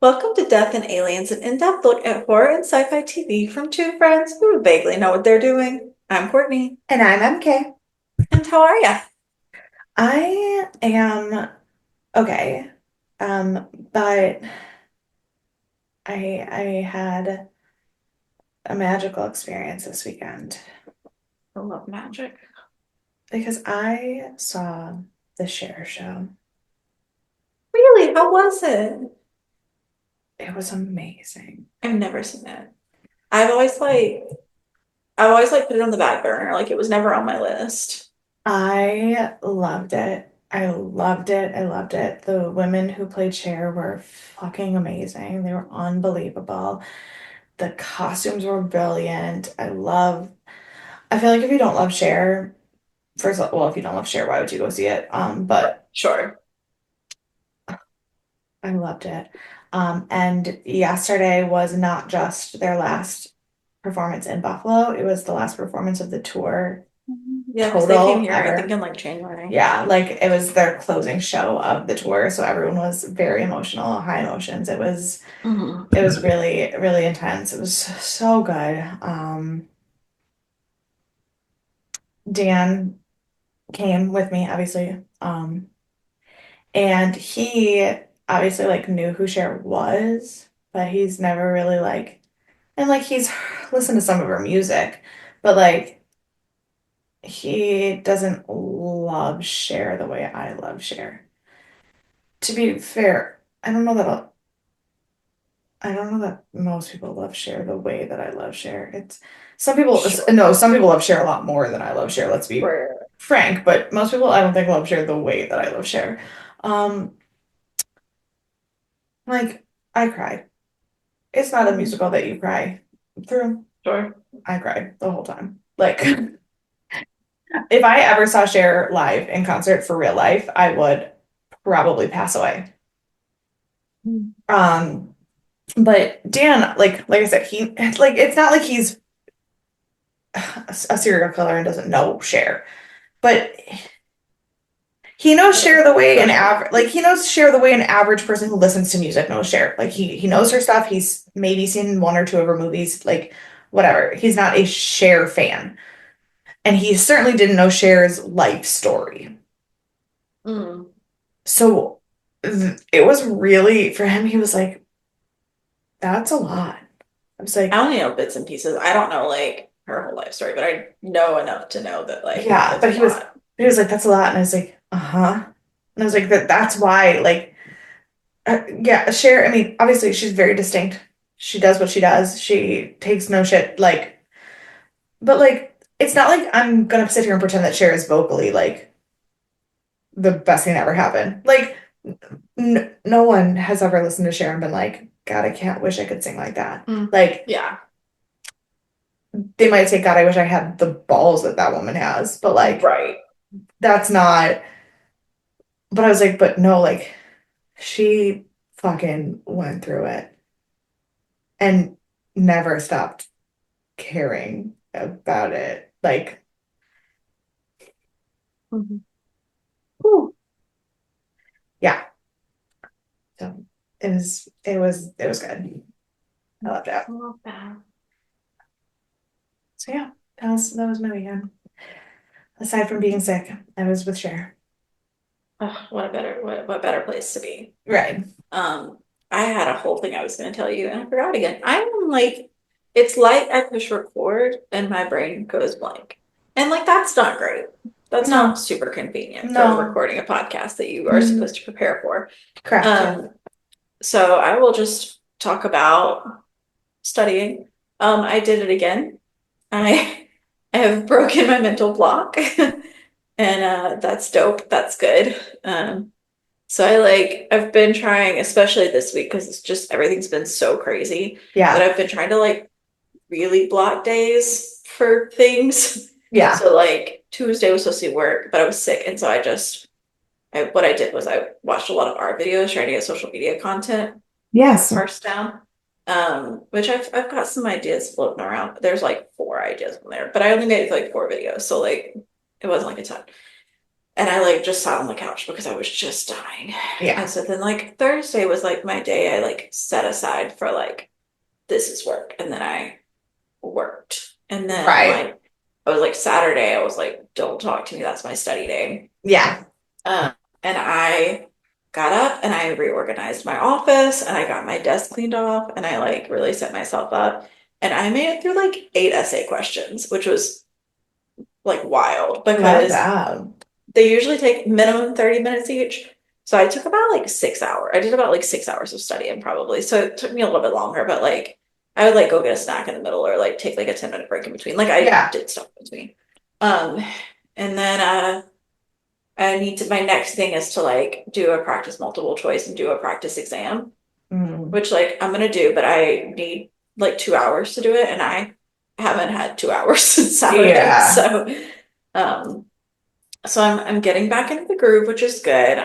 Welcome to Death and Aliens, an in-depth look at horror and sci-fi TV from two friends who vaguely know what they're doing. I'm Courtney, And I'm MK. and how are ya? I am okay. But I had a magical experience this weekend I love magic. because I saw the Cher show. Really? How was it? It was amazing. I've never seen it. I've always like, I've always like put it on the back burner. Like it was never on my list. I loved it. I loved it. I loved it. The women who played Cher were fucking amazing. They were unbelievable. The costumes were brilliant. I feel like if you don't love Cher, first of all, well, if you don't love Cher, why would you go see it? Right. But Sure. I loved it. And yesterday was not just their last performance in Buffalo, it was the last performance of the tour Yeah, because they came total here, I think, ever. in like January. Yeah, like it was their closing show of the tour, so everyone was very emotional, high emotions. Mhm. It was really, really intense. It was so good. Dan came with me, obviously. And he obviously like knew who Cher was, but he's never really like and like he's listened to some of her music, but like he doesn't love Cher the way I love Cher. To be fair, I don't know that most people love Cher the way that I love Cher. It's some people Sure. no, some people love Cher a lot more than I love Cher, let's be Right. frank, but most people I don't think love Cher the way that I love Cher. Um like I cried. It's not a Mhm. musical that you cry through. Sure. I cried the whole time. Like, if I ever saw Cher live in concert for real life, I would probably pass away. Mhm. Um, but Dan, like I said, he like it's not like he's a serial killer and doesn't know Cher, but he knows Cher the way an Sure. average he knows Cher the way an average person who listens to music knows Cher. Like he knows her stuff. He's maybe seen one or two of her movies, like whatever. He's not a Cher fan. And he certainly didn't know Cher's life story. Mm. So it was really, for him, he was like, that's a lot. I was I like, only know bits and pieces. I don't know like her whole life story, but I know enough to know that like yeah, it's a but lot. he was like, that's a lot. And I was like, uh-huh. And I was like, that's why, like, yeah, Cher, I mean, obviously she's very distinct. She does what she does. She takes no shit, like, but like, it's not like I'm gonna sit here and pretend that Cher is vocally like the best thing that ever happened. Like, no one has ever listened to Cher and been like, God, I can't wish I could sing like that. Mm. Like, Yeah. they might say, God, I wish I had the balls that that woman has, but like, Right. that's not. But I was like, but no, like, she fucking went through it and never stopped caring about it. Like, Mhm. whew, yeah. So it was good. I loved it. I love that. So yeah, that was my weekend. Aside from being sick, I was with Cher. Ugh, what better place to be. Right. Um, I had a whole thing I was going to tell you and I forgot again. I'm like, it's like I push record and my brain goes blank, and like that's not great. That's not No, super convenient for no. recording a podcast that you are Mm, supposed to prepare for. correct. Yeah. Um, so I will just talk about studying. I did it again. I I have broken my mental block, and that's dope. That's good. So I've been trying, especially this week, because it's just everything's been so crazy that Yeah. I've been trying to like really block days for things. Yeah. So like Tuesday was supposed to be work, but I was sick, and so what I did was I watched a lot of art videos trying to get social media content Yes. parsed down. Which I've got some ideas floating around. There's like four ideas in there, but I only made like four videos, so like it wasn't like a ton. and I like just sat on the couch because I was just dying. And Yeah. so then like Thursday was like my day I like set aside for like this is work. And then I worked. And then Right. like I was like Saturday, I was like, don't talk to me. That's my study day. Yeah. Um, and I got up and I reorganized my office and I got my desk cleaned off and I like really set myself up. And I made it through like 8 essay questions, which was like wild Love because that. they usually take minimum 30 minutes each. So I took about like 6 hours. I did about like 6 hours of studying probably. So it took me a little bit longer, but like I would like go get a snack in the middle or like take like a 10-minute break in between. Like I Yeah. did stuff in between. Um, and then I need to my next thing is to like do a practice multiple choice and do a practice exam, Mm. which like I'm gonna do, but I need like 2 hours to do it, and I haven't had 2 hours since Saturday. Yeah. Um so I'm getting back into the groove, which is good.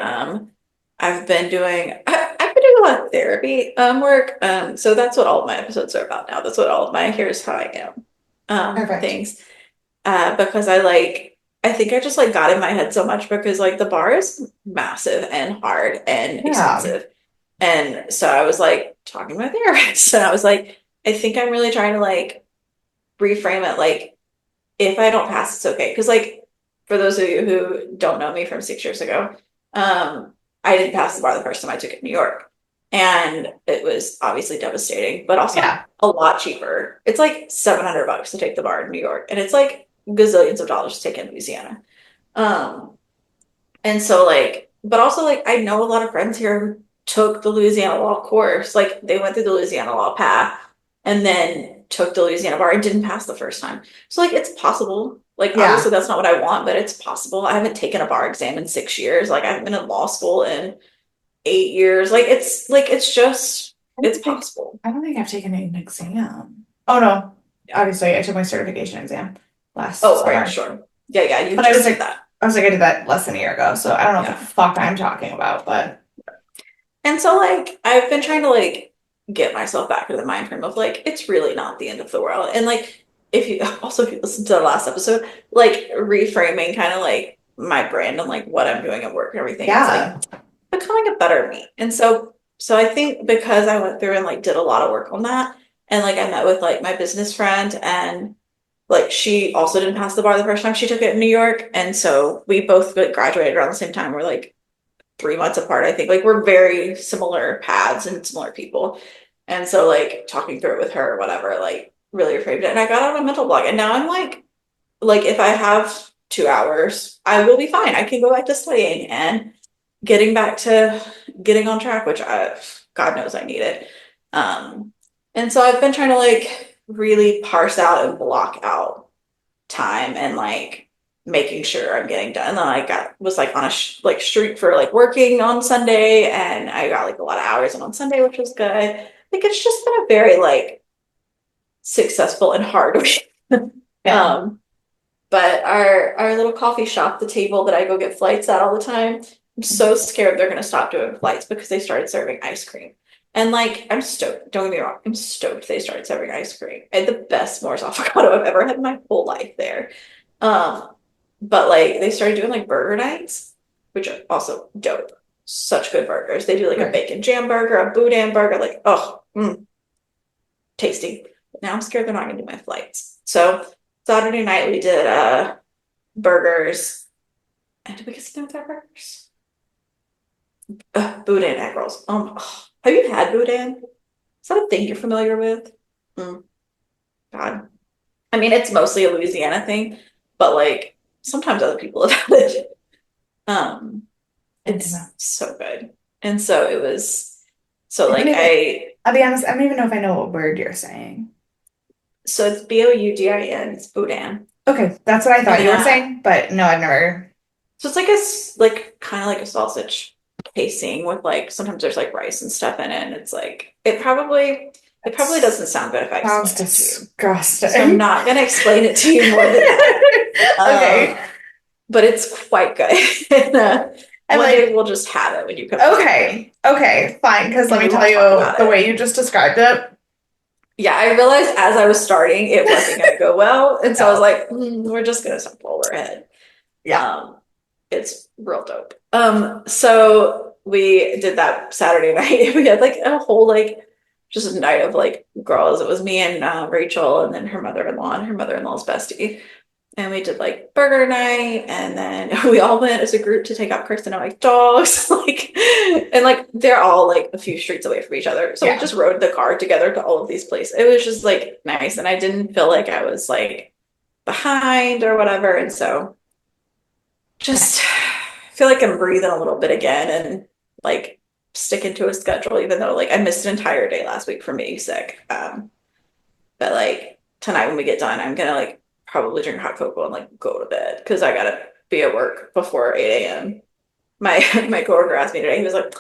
I've been doing a lot of therapy work. So that's what all of my episodes are about now. That's what all of my here's how I am Perfect. things. Because I think I just like got in my head so much because like the bar is massive and hard and Yeah. expensive. And so I was like talking to my therapist and I was like, I think I'm really trying to like reframe it like if I don't pass, it's okay. Because like for those of you who don't know me from 6 years ago, I didn't pass the bar the first time I took it in New York. And it was obviously devastating, but also Yeah. a lot cheaper. It's like $700 to take the bar in New York, and it's like gazillions of dollars to take in Louisiana. Um, and so like, but also like I know a lot of friends here who took the Louisiana law course. Like they went through the Louisiana law path and then took the Louisiana bar and didn't pass the first time. So like it's possible. Like Yeah. obviously that's not what I want, but it's possible. I haven't taken a bar exam in 6 years. Like I haven't been in law school in 8 years. Like it's just I it's don't think possible. I don't think I've taken an exam. Oh no. Yeah. Obviously I took my certification exam last Oh, right, summer. sure. Yeah, you But I was just did like that. I did that less than a year ago, so I don't know what the Yeah. fuck I'm talking about, but And so like I've been trying to like get myself back into the mind frame of like it's really not the end of the world. And like if you also if you listen to the last episode, like reframing kind of like my brand and like what I'm doing at work and everything, it's like yeah. becoming a better me. And so I think because I went through and like did a lot of work on that and like I met with like my business friend and like she also didn't pass the bar the first time she took it in New York. And so we both like, graduated around the same time. We're like 3 months apart, I think. Like we're very similar paths and similar people. And so like talking through it with her or whatever, like really reframed it. And I got on a mental block. And now I'm like if I have 2 hours, I will be fine. I can go back to studying and getting back to getting on track, which God knows I need it. Um, and so I've been trying to like really parse out and block out time and like making sure I'm getting done. And then I got was like on a like streak for like working on Sunday, and I got like a lot of hours in on Sunday, which was good. Like it's just been a very like successful and hard week. Yeah. um, but our little coffee shop, the table that I go get flights at all the time, I'm so scared they're gonna stop doing flights because they started serving ice cream. And like I'm stoked. Don't get me wrong, I'm stoked they started serving ice cream. I had the best s'mores avocado I've ever had in my whole life there. Um, but like they started doing like burger nights, which are also dope. Such good burgers. They do like a Right. bacon jam burger, a boudin burger, like tasty. But now I'm scared they're not gonna do my flights. So Saturday night we did burgers. And did we get some other burgers? Boudin egg rolls. Have you had boudin? Is that a thing you're familiar with? Mm, God. I mean, it's mostly a Louisiana thing, but like sometimes other people have had it. Um, Good to know. it's so good. And so it was so I don't like even I I'll be honest, I don't even know if I know what word you're saying. so it's Boudin, it's boudin. Okay, that's what I thought And you were saying, but no, I've never. so it's like like kind of like a sausage casing with like sometimes there's like rice and stuff in it. And it's like it probably That doesn't sound good if I sounds explain it to you. So I'm disgusting. not gonna explain it to you more than that. Okay. But it's quite good. And, I'm one day like, we'll just have it when you come visit me, okay, fine. Because let and me we tell won't talk you, about the it. way you just described it, Yeah, I realized as I was starting, it wasn't gonna go well, and so I was no. like, we're just gonna stop while we're ahead. Yeah. Um, It's real dope. So we did that Saturday night. We had like a whole like just a night of like girls. It was me and Rachel and then her mother-in-law and her mother-in-law's bestie. And we did like burger night, and then we all went as a group to take out Kristen and my dogs. Like, and like they're all like a few streets away from each other. So we Yeah. just rode the car together to all of these places. It was just like nice. And I didn't feel like I was like behind or whatever. And so just feel like I'm breathing a little bit again and like sticking to a schedule, even though like I missed an entire day last week from being sick. But like tonight when we get done, I'm gonna like probably drink hot cocoa and like go to bed because I gotta be at work before 8 a.m. My my coworker asked me today, he was like,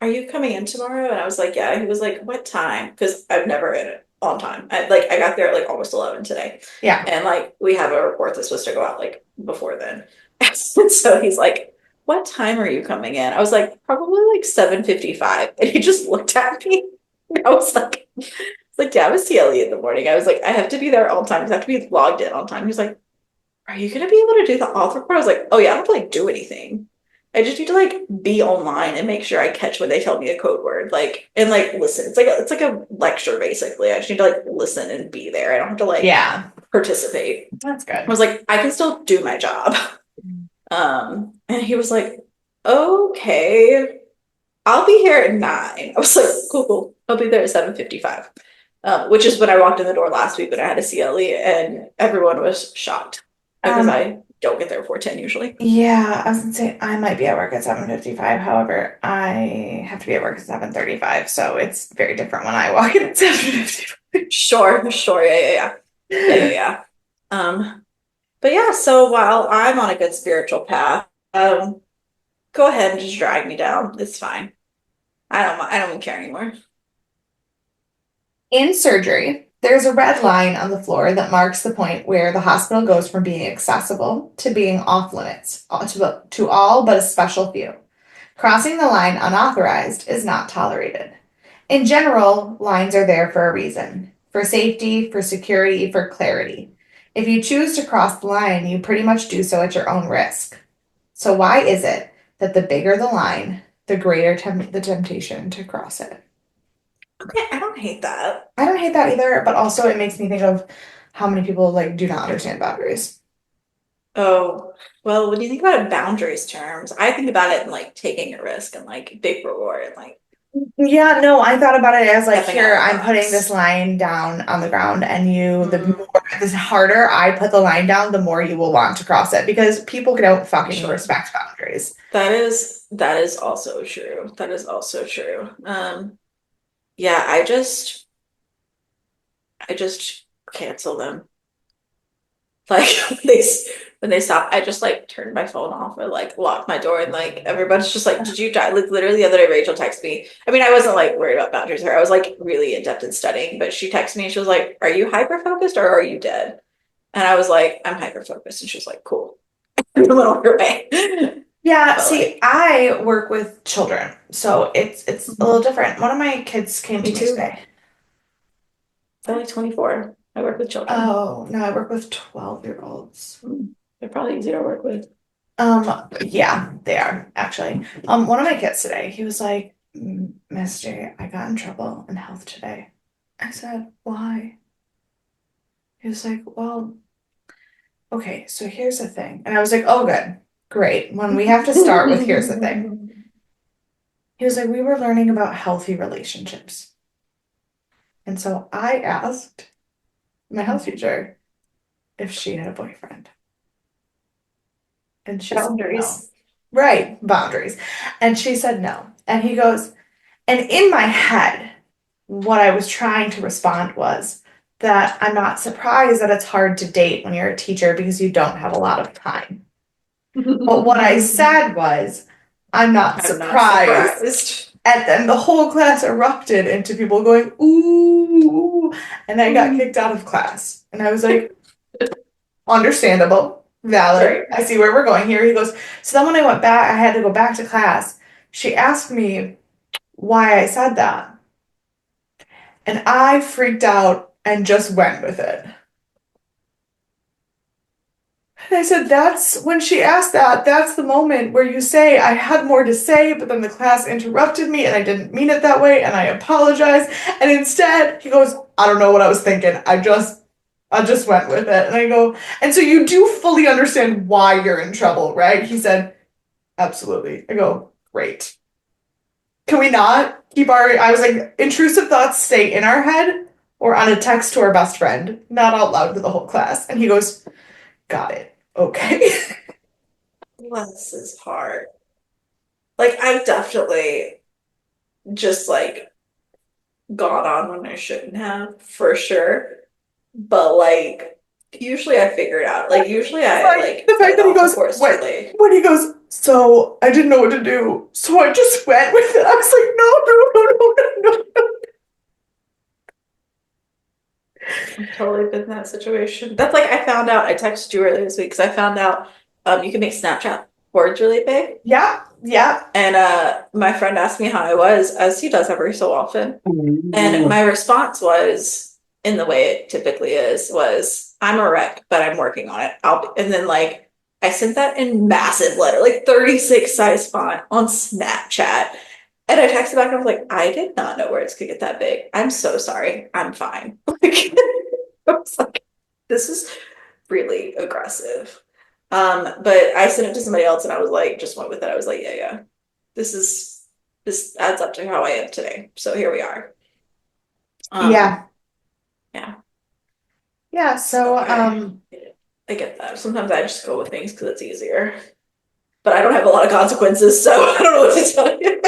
"Are you coming in tomorrow?" And I was like, "Yeah." He was like, "What time?" Because I've never in it on time. I got there at like almost 11 today. Yeah. And like we have a report that's supposed to go out like before then. And so he's like, "What time are you coming in?" I was like, "Probably like 7:55." And he just looked at me. I was like, like, yeah, I was CLE in the morning. I was like, I have to be there all time. I have to be logged in all time. He's like, are you gonna be able to do the author part? I was like, oh yeah, I don't have to like do anything. I just need to like be online and make sure I catch when they tell me a code word, like and like listen. It's like a lecture basically. I just need to like listen and be there. I don't have to like Yeah. participate. That's I good. was like, I can still do my job. And he was like, okay, I'll be here at 9. I was like, cool, cool. I'll be there at 7:55. Which is when I walked in the door last week when I had a CLE, and everyone was shocked because Um, I don't get there before 10 usually. yeah, I was gonna say I might be at work at 7:55. However, I have to be at work at 7:35, so it's very different when I walk in at 7:55. Sure, sure, yeah, yeah, yeah. Yeah, yeah, yeah. But yeah, so while I'm on a good spiritual path, go ahead and just drag me down. It's fine. I don't even care anymore. In surgery, there's a red line on the floor that marks the point where the hospital goes from being accessible to being off limits to all but a special few. Crossing the line unauthorized is not tolerated. In general, lines are there for a reason for safety, for security, for clarity. If you choose to cross the line, you pretty much do so at your own risk. So, why is it that the bigger the line, the greater the temptation to cross it? Okay, I don't hate that. I don't hate that either, but also it makes me think of how many people like do not understand boundaries. Oh, well, when you think about it in boundaries terms, I think about it in like taking a risk and like big reward and like Yeah, no, I thought about it as like, stepping out here, of the I'm putting this box. line down on the ground, and Mm, the harder I put the line down, the more you will want to cross it because people don't fucking sure. respect boundaries. That is also true. That is also true. Yeah, I just cancel them. Like when they stop, I just like turned my phone off or like locked my door and like everybody's just like, did you die? Like literally the other day Rachel texted me. I mean, I wasn't like worried about boundaries here. I was like really in depth in studying, but she texted me and she was like, are you hyper focused or are you dead? And I was like, I'm hyper focused. And she was like, cool. And went on her way. Yeah, But see, like, I work with children, so it's a little different. One of my kids came me to me too. today. I'm only 24. I work with children. Oh, no, I work with 12-year-olds. They're probably easier to work with. Yeah, they are actually. One of my kids today, he was like, Miss J, I got in trouble in health today. I said, why? He was like, well, okay, so here's the thing. And I was like, oh, good, great. When we have to start with here's the thing. He was like, we were learning about healthy relationships. And so I asked my health teacher if she had a boyfriend. And she said no. Boundaries. Right, boundaries. And she said no. And he goes, and in my head, what I was trying to respond was that I'm not surprised that it's hard to date when you're a teacher because you don't have a lot of time. But what I said was, I'm not I'm not surprised. surprised. And then the whole class erupted into people going, ooh. And I got kicked out of class. And I was like, understandable, valid. Right. I see where we're going here. He goes, so then when I went back, I had to go back to class. She asked me why I said that. And I freaked out and just went with it. And I said, that's when she asked that, that's the moment where you say, I had more to say, but then the class interrupted me and I didn't mean it that way and I apologize. And instead, he goes, I don't know what I was thinking. I just went with it. And I go, and so you do fully understand why you're in trouble, right? He said, absolutely. I go, great. Can we not keep I was like, intrusive thoughts stay in our head or on a text to our best friend, not out loud to the whole class. And he goes, got it. Okay. Bless his heart. Like I've definitely just like gone on when I shouldn't have, for sure. But like usually I figure it out. Like usually I Like like the cut fact it that he off goes, before it's too what late. when he goes, so I didn't know what to do, so I just went with it. I was like, no, no, no, no, no, no. I've totally been in that situation. That's like I found out, I texted you earlier this week because I found out you can make Snapchat words really big. Yeah, yeah. And my friend asked me how I was, as he does every so often. And my response was, in the way it typically is, was I'm a wreck, but I'm working on it. And then like I sent that in massive letter, like 36 size font on Snapchat. And I texted back and I was like, I did not know words could get that big. I'm so sorry. I'm fine. Like I was like, this is really aggressive. But I sent it to somebody else and I was like, just went with it. I was like, yeah, yeah. This is this adds up to how I am today. So here we are. Um, Yeah. yeah. Yeah, So so I get that. Sometimes I just go with things because it's easier. But I don't have a lot of consequences, so I don't know what to tell you.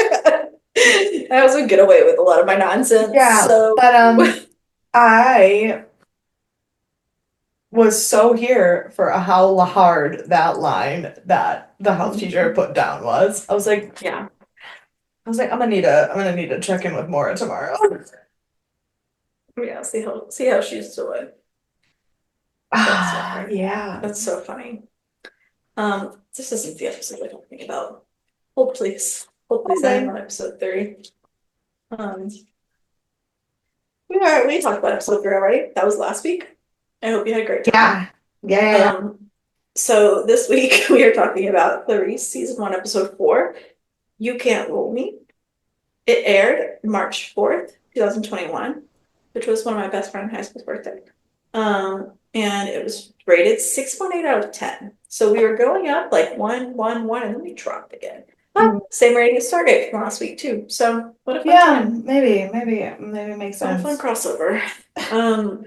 I also get away with a lot of my nonsense. yeah, So but I was so here for how hard that line that the health teacher put down was. yeah. I'm gonna need to check in with Maura tomorrow. Yeah, see how she's doing. That's so Ah, funny. yeah. That's so funny. This isn't the episode we're talking about. Hold please. Hold please, I am Okay. on episode 3. Um we talked about episode 3 already. That was last week. I hope you had a great time. Yeah. Yeah, yeah, yeah. Um so this week we are talking about Clarice season 1 episode 4. You Can't Rule Me. It aired March 4th, 2021, which was one of my best friend in high school's birthday. And it was rated 6.8 out of 10. So we were going up like 1, 1, 1, and then we dropped again. But Mm. same rating as Stargate from last week too. So what a fun Yeah, time. maybe it makes What a fun sense. crossover. Um,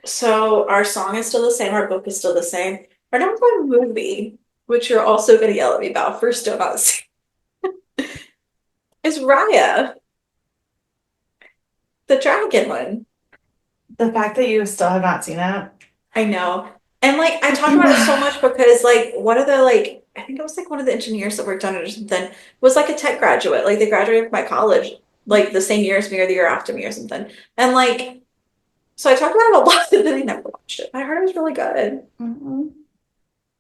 so our song is still the same, our book is still the same. Our number one movie, which you're also gonna yell at me about for still not seeing, is Raya, the dragon one. The fact that you still have not seen it. I know. And like I talk about it so much because like one of the like I think it was like one of the engineers that worked on it or something was like a tech graduate. Like they graduated from my college like the same year as me or the year after me or something. And like so I talked about it a lot, but then I never watched it. I heard it was really good. Mhm.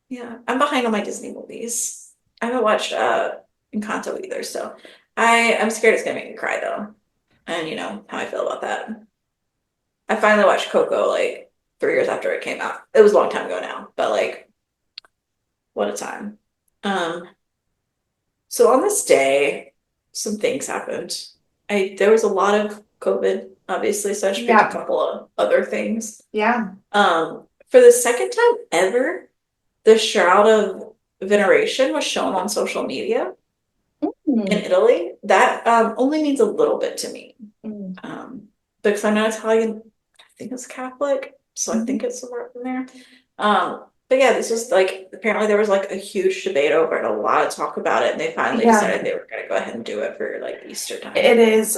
Yeah. I'm behind on my Disney movies. I haven't watched Encanto either, so I'm scared it's gonna make me cry though. And you know how I feel about that. I finally watched Coco like 3 years after it came out. It was a long time ago now, but like what a time. Um, so on this day, some things happened. There was a lot of COVID, obviously, so I just picked a Yeah, couple of other things. yeah. For the second time ever, the Shroud of Veneration was shown on social media in Mm. Italy. That only means a little bit to me. Mm. Because I'm not Italian, I think it's Catholic, so I Mhm. think it's somewhere in there. But yeah, this was like apparently there was like a huge debate over it, a lot of talk about it, and they finally Yeah, decided they were gonna go ahead and do it for like Easter time. it is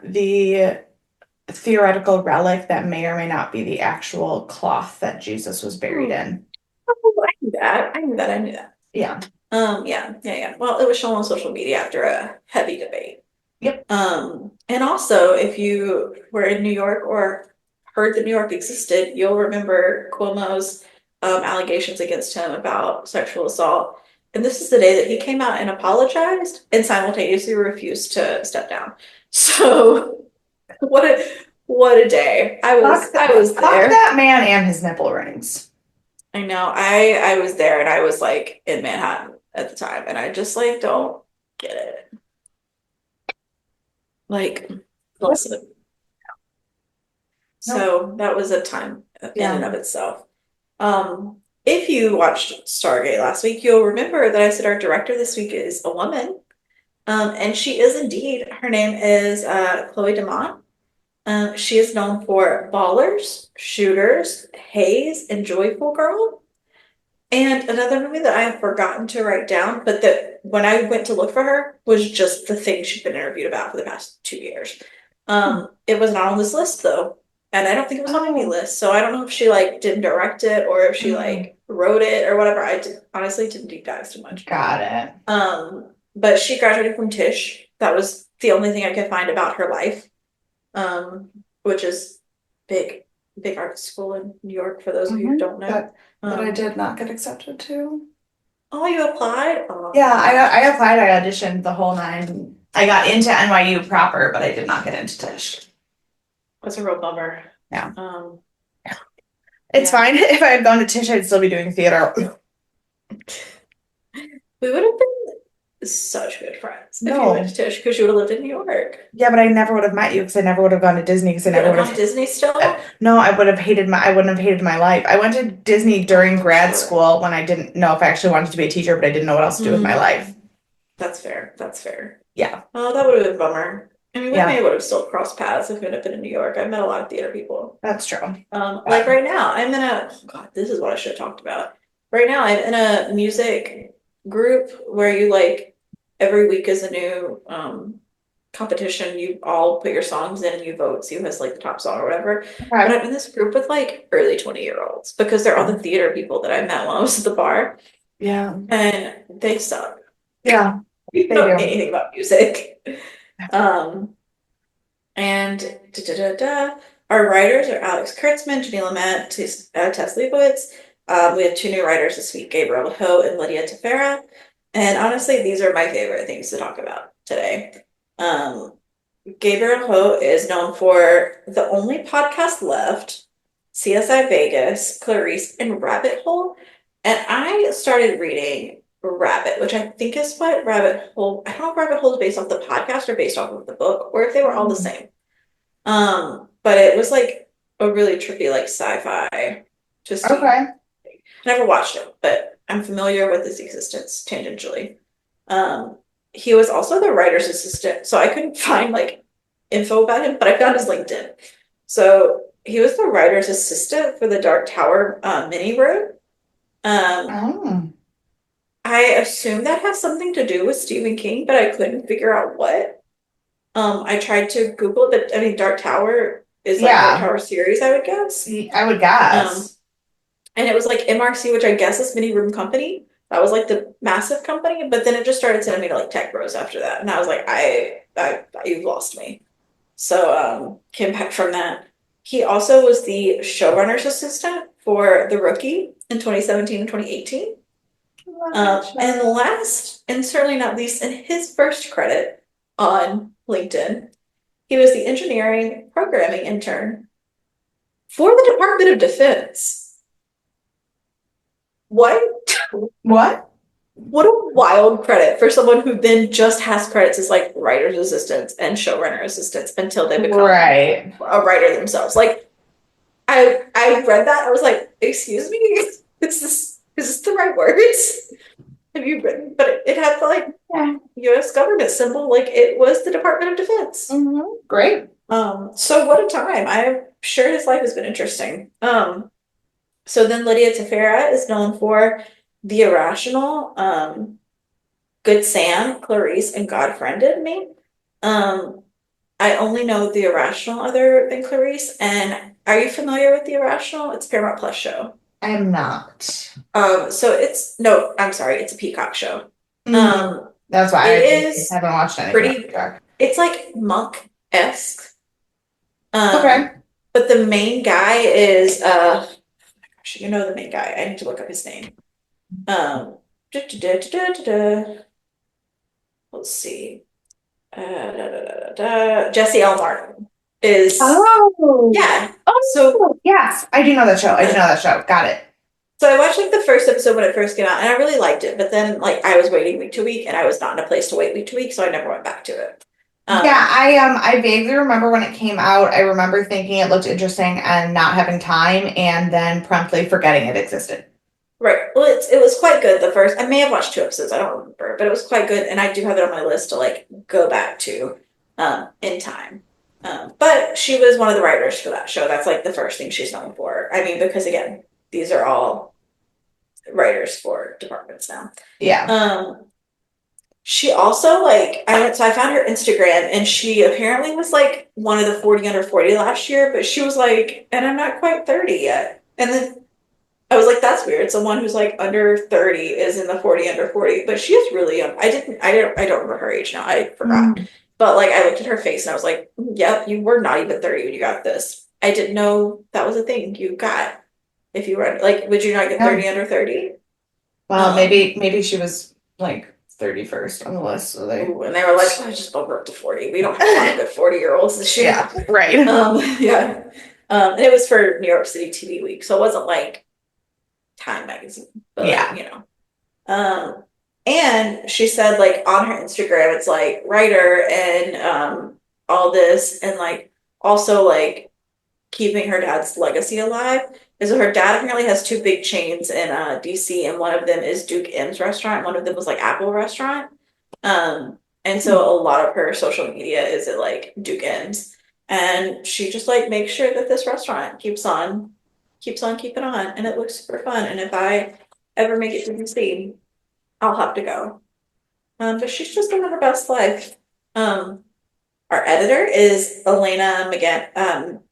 the theoretical relic that may or may not be the actual cloth that Jesus was buried Oh, in. I knew that. I knew that. I knew that. Yeah. Yeah, yeah, yeah. Well, it was shown on social media after a heavy debate. Yep. And also, if you were in New York or heard that New York existed, you'll remember Cuomo's allegations against him about sexual assault. And this is the day that he came out and apologized and simultaneously refused to step down. So what a what a day. I was Fuck I was fuck there. that man and his nipple rings. I know. I was there and I was like in Manhattan at the time and I just like don't get it. Like, listen. Nope. So that was a time in and Yeah. of itself. If you watched Stargate last week, you'll remember that I said our director this week is a woman. And she is indeed. Her name is Chloe DeMont. She is known for Ballers, Shooters, Haze, and Joyful Girl. And another movie that I have forgotten to write down, but that when I went to look for her was just the thing she'd been interviewed about for the past 2 years. It was not on this list though, and I don't think it was on any Oh. list, so I don't know if she like didn't direct it or if she Mm, like wrote it or whatever. Honestly didn't deep dive too much. got it. But she graduated from Tisch. That was the only thing I could find about her life, which is big, big art school in New York for those of you who don't know. That I Um, did not get accepted to. Oh, you applied? Yeah, Oh, I applied, I auditioned the whole nine. I got into NYU proper, but I did not get into Tisch. that's a real bummer. Yeah. Um, It's yeah. fine. If I had gone to Tisch, I'd still be doing theater. We would have been such good friends if you went to No. Tisch because you would have lived in New York. Yeah, but I never would have met you because I never would have gone to Disney because I You never wouldn't would have gone have. to Disney still? No, I wouldn't have hated my life. I went to Disney during Oh, grad sure. school when I didn't know if I actually wanted to be a teacher, but I didn't know what else to do with my life. Mm, that's fair. That's fair. Yeah. Oh, that would have been a bummer. I mean, we may Yeah, would have still crossed paths if we had been in New York. I've met a lot of theater people. that's true. Like But right now, oh God, this is what I should have talked about. Right now, I'm in a music group where you like every week is a new competition. You all put your songs in and you vote, see who has like the top song or whatever. But okay. I'm in this group with like early 20-year-olds because they're all the theater people that I met when I was at the bar, Yeah. and they suck. Yeah, You they know do. anything about music. Um, and our writers are Alex Kurtzman, Jenny Lamette, Tess Leibowitz. We have two new writers this week, Gabriel Ho and Lydia Tefera. And honestly, these are my favorite things to talk about today. Um, Gabriel Ho is known for the only podcast left, CSI Vegas, Clarice, and Rabbit Hole. And I started reading Rabbit, which I think is what Rabbit Hole, I don't know if Rabbit Hole is based off the podcast or based off of the book, or if they were all the Mm. same. But it was like a really trippy, like sci-fi, twisty. Okay. I never watched it, but I'm familiar with his existence tangentially. Um, he was also the writer's assistant, so I couldn't find like info about him, but I found his LinkedIn. So he was the writer's assistant for the Dark Tower mini room. Um, Oh. I assume that has something to do with Stephen King, but I couldn't figure out what. I tried to Google, but I mean, Dark Tower is like Dark Yeah, Tower series, I would guess. I would Um, guess. and it was like MRC, which I guess is Mini Room Company. That was like the massive company, but then it just started sending me to like Tech Bros after that, and I was like, you've lost me. So came back from that. He also was the showrunner's assistant for The Rookie in 2017 and 2018. Love that And show. last, and certainly not least, in his first credit on LinkedIn, he was the engineering programming intern for the Department of Defense. What? What? What a wild credit for someone who then just has credits as like writer's assistants and showrunner assistants until they become Right. a writer themselves. Like I read that, I was like, excuse me, is this the right words? Have you written? But it had the like Yeah. US government symbol, like it was the Department of Defense. Great. So what a time. I'm sure his life has been interesting. So then Lydia Tefera is known for The Irrational, Good Sam, Clarice, and God Friended Me. Um, I only know The Irrational other than Clarice. And are you familiar with The Irrational? It's a Paramount Plus show. I am not. So it's no, I'm sorry, it's a Peacock show. Mm, Um, that's why it I is haven't watched anything on pretty, Peacock. it's like monk-esque. Okay. But the main guy is gosh, you know the main guy. I need to look up his name. Um, let's see. Jesse L. Martin is Oh. yeah. So Oh, yes. I do know that show. I do know that show. Got it. So I watched like the first episode when it first came out, and I really liked it. But then like I was waiting week to week, and I was not in a place to wait week to week, so I never went back to it. Yeah, Um, I vaguely remember when it came out. I remember thinking it looked interesting and not having time, and then promptly forgetting it existed. right. Well, it was quite good the first. I may have watched two episodes. I don't remember, but it was quite good, and I do have it on my list to like go back to in time. But she was one of the writers for that show. That's like the first thing she's known for. I mean, because again, these are all writers for departments now. Yeah. Um, She also like I found her Instagram and she apparently was like one of the 40 under 40 last year, but she was like, and I'm not quite 30 yet. And then I was like, that's weird. Someone who's like under 30 is in the 40 under 40, but she is really young. I don't remember her age now. I forgot. Mm, But like I looked at her face and I was like, yep, you were not even 30 when you got this. I didn't know that was a thing you got if you were like, would you not get yeah. 30 under 30? Well, Um, maybe she was like 31st on the list, so they Ooh, and they were like, oh, just bump her up to 40. We don't have a lot of good 40-year-olds this year. yeah, right. Yeah. And it was for New York City TV Week, so it wasn't like Time magazine, but like, Yeah. and she said like on her Instagram, it's like writer and all this and like also like keeping her dad's legacy alive. And so her dad apparently has two big chains in DC, and one of them is Duke M's restaurant. One of them was like Apple Restaurant. And so a lot of her social media is at like Duke M's. And she just like makes sure that this restaurant keeps on keeping on, and it looks super fun. And if I ever make it to DC, I'll have to go. But she's just living her best life. Our editor is Elena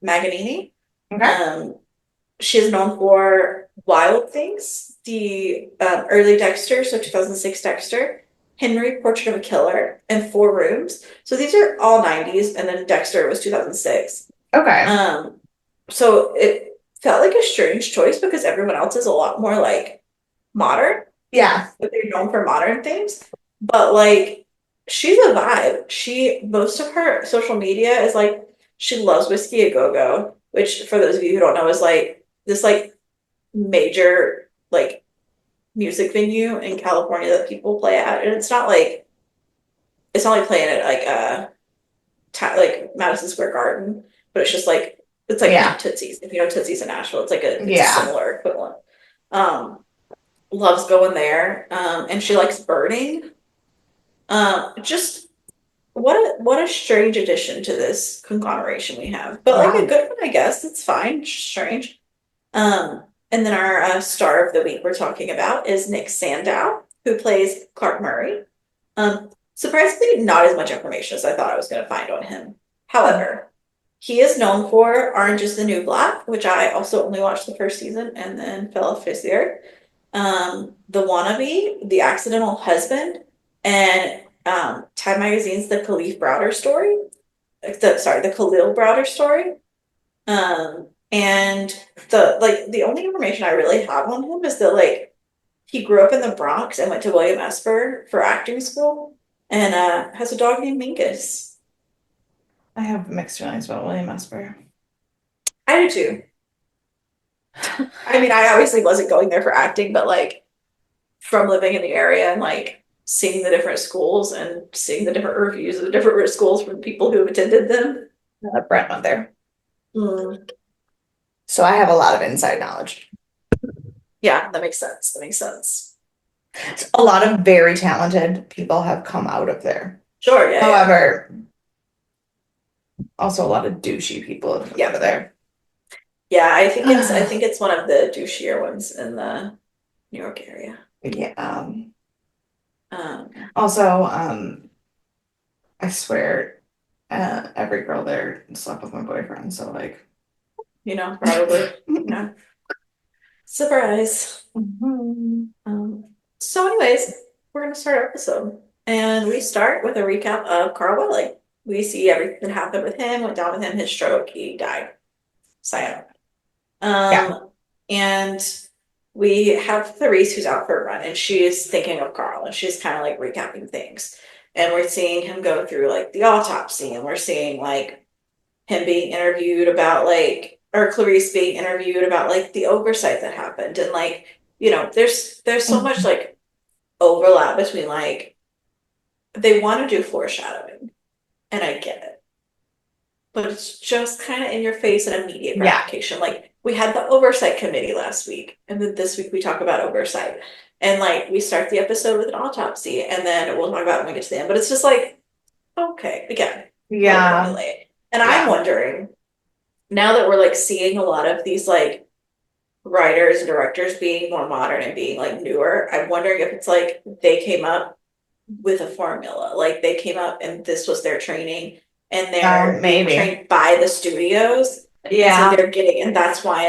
Maganini. Okay. Um, she is known for Wild Things, the early Dexter, so 2006 Dexter, Henry, Portrait of a Killer, and Four Rooms. So these are all 90s, and then Dexter was 2006. Okay. Um, so it felt like a strange choice because everyone else is a lot more like modern, Yeah. but they're known for modern things. But like, she's a vibe. Most of her social media is like, she loves Whiskey a Go Go, which for those of you who don't know is like this like major like music venue in California that people play at, and it's not like playing at like like Madison Square Garden, but it's just like it's like playing Yeah. Tootsie's. If you know Tootsie's in Nashville, it's a Yeah. similar equivalent. Um, Loves going there, and she likes birding. Just what a strange addition to this conglomeration we have, but like a Yeah. good one, I guess. It's fine, strange. And then our star of the week we're talking about is Nick Sandow, who plays Clark Murray. Surprisingly, not as much information as I thought I was going to find on him. Oh. However, he is known for Orange is the New Black, which I also only watched the first season and then fell off face of the earth. The Wannabe, The Accidental Husband, and Time Magazine's The Khalif Browder story. The Khalil Browder story. And the only information I really have on him is that like he grew up in the Bronx and went to William Esper for acting school and has a dog named Mingus. I have mixed feelings about William Esper. I do too. I mean, I obviously wasn't going there for acting, but like from living in the area and like seeing the different schools and seeing the different reviews of the different schools from people who have attended them. Brent went there. Mm, So I have a lot of inside knowledge. yeah, that makes sense. That makes sense. A lot of very talented people have come out of there. Sure, yeah, yeah. However, also a lot of douchey people have come out Yeah. of there. Yeah, I think it's one of the douchier ones in the New York area. Yeah. Um, Also, I swear, every girl there slept with my boyfriend. So like, Probably, surprise. mhm. So anyways, we're gonna start our episode. And we start with a recap of Carl Welling. We see everything that happened with him, went down with him, his stroke, he died. Sayonara. Yeah, And we have Clarice who's out for a run and she's thinking of Carl and she's kind of like recapping things. And we're seeing him go through like the autopsy and we're seeing like him being interviewed about like, or Clarice being interviewed about like the oversight that happened and like there's so much like overlap between like they want to do foreshadowing, and I get it, but it's just kind of in your face and immediate Yeah. gratification. Like we had the oversight committee last week, and then this week we talk about oversight. And like we start the episode with an autopsy, and then we'll talk about it when we get to the end. But it's just like, okay, again, a little Yeah. formulaic. And I'm Yeah. wondering, now that we're like seeing a lot of these like writers and directors being more modern and being like newer, I'm wondering if it's like they came up with a formula. Like they came up and this was their training and they're being Maybe. trained by the studios. And so Yeah. they're getting, and that's why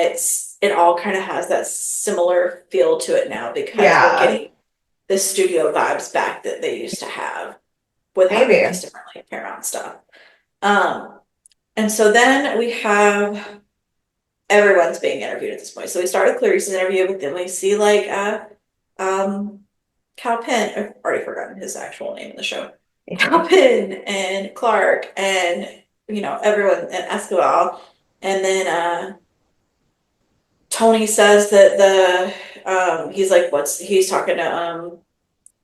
it all kind of has that similar feel to it now because we're Yeah. getting the studio vibes back that they used to have with having these Maybe. different like Paramount stuff. Um, and so then we have everyone's being interviewed at this point. So we start with Clarice's interview, but then we see like um Cal Penn, I've already forgotten his actual name in the show. Cal Penn and Clark and everyone and Escobar. And then Tony says that he's like he's talking to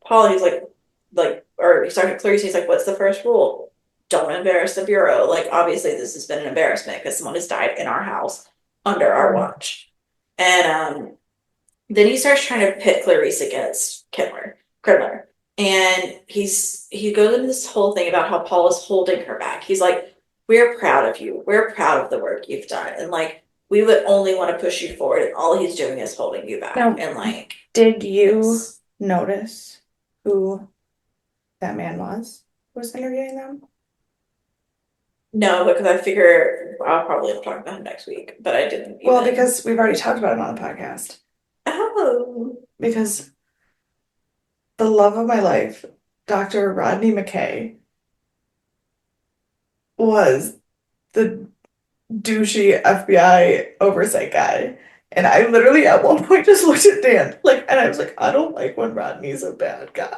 Paul, he's like or he's talking to Clarice, he's like, what's the first rule? Don't embarrass the Bureau. Like obviously this has been an embarrassment because someone has died in our house under our watch. And then he starts trying to pit Clarice against Kridler. And he goes into this whole thing about how Paul is holding her back. He's like, we're proud of you. We're proud of the work you've done. And like, we would only want to push you forward. And all he's doing is holding you back. Now, And like, did you notice who that man was interviewing them? No, because I figure I'll probably talk about him next week, but I didn't Well, even. because we've already talked about him on the podcast. Oh, Because the love of my life, Dr. Rodney McKay, was the douchey FBI oversight guy. And I literally at one point just looked at Dan, like, and I was like, I don't like when Rodney's a bad guy.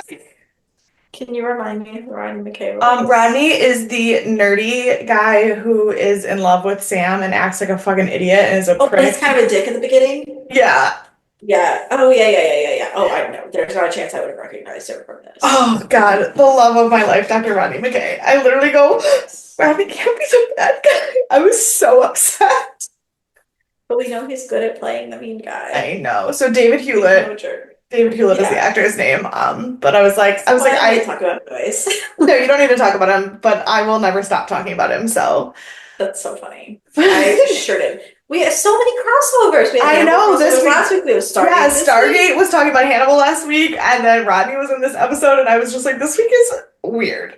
can you remind me who Rodney McKay was? Rodney is the nerdy guy who is in love with Sam and acts like a fucking idiot and is a Oh, prick. he's kind of a dick in the beginning. Yeah. Yeah. Oh, yeah, yeah, yeah, yeah, yeah. Oh, I know. There's not a chance I would have recognized him from this. Oh God, the love of my life, Dr. Rodney McKay. I literally go, Rodney can't be so bad guy. I was so upset. But we know he's good at playing the mean guy. I know. So David He's no Hewlett. jerk. David Hewlett is the Yeah. actor's name. But I was like, I talk about boys. no, you don't need to talk about him, but I will never stop talking about him. So That's so funny. I sure did. We have so many crossovers. We had I Hannibal know this crossovers week. last week. We have Stargate. Yeah, this Stargate week. was talking about Hannibal last week, and then Rodney was in this episode, and I was just like, this week is weird.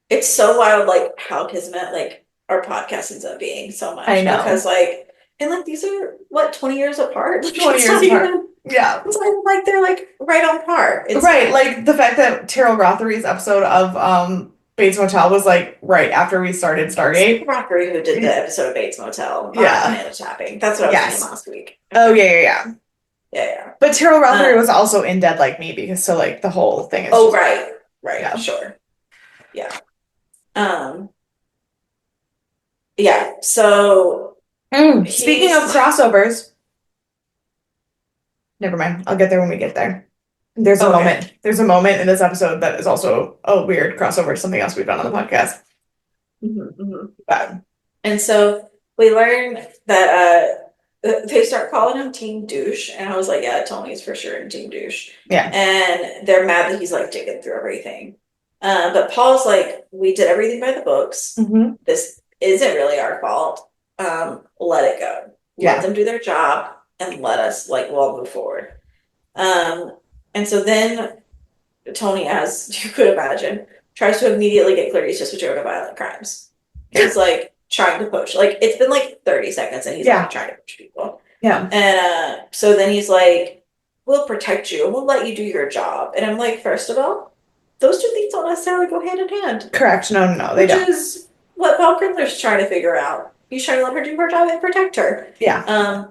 It's so wild, like how Kismet, like our podcast ends up being so much. I know. Because like, and like these are what 20 years apart. Like, 20 it's years not apart. even- Yeah. It's not even like they're like right on par. It's Right, like the fact that Terrell Rothery's episode of Bates Motel was like right after we started Stargate. Rockery who did the episode of Bates Motel, Yeah. Banana Tapping. That's what I was Yes. thinking last week. Oh yeah. Yeah, yeah. But Terrell Rothery was also in Dead Like Me because so like the whole thing is Oh, just, right, Yeah. sure. Yeah. Yeah, so Speaking of crossovers, never mind. I'll get there when we get there. There's a Okay. moment. There's a moment in this episode that is also a weird crossover to something else we've done on the podcast. And so we learn that they start calling him Team Douche, and I was like, yeah, Tony's for sure in Team Douche. Yeah. And they're mad that he's like digging through everything. But Paul's like, we did everything by the books. Mm-hmm. This isn't really our fault. Let it go. Yeah. Let them do their job and let us we'll move forward. And so then Tony, as you could imagine, tries to immediately get Clarice to switch over to violent crimes. He's like trying to push. Like it's been like 30 seconds and he's like trying to push people. Yeah. And so then he's like, we'll protect you and we'll let you do your job. And I'm like, first of all, those two things don't necessarily go hand in hand. Correct. No, they don't. Which is what Paul Kridler's trying to figure out. He's trying to let her do her job and protect her. Yeah.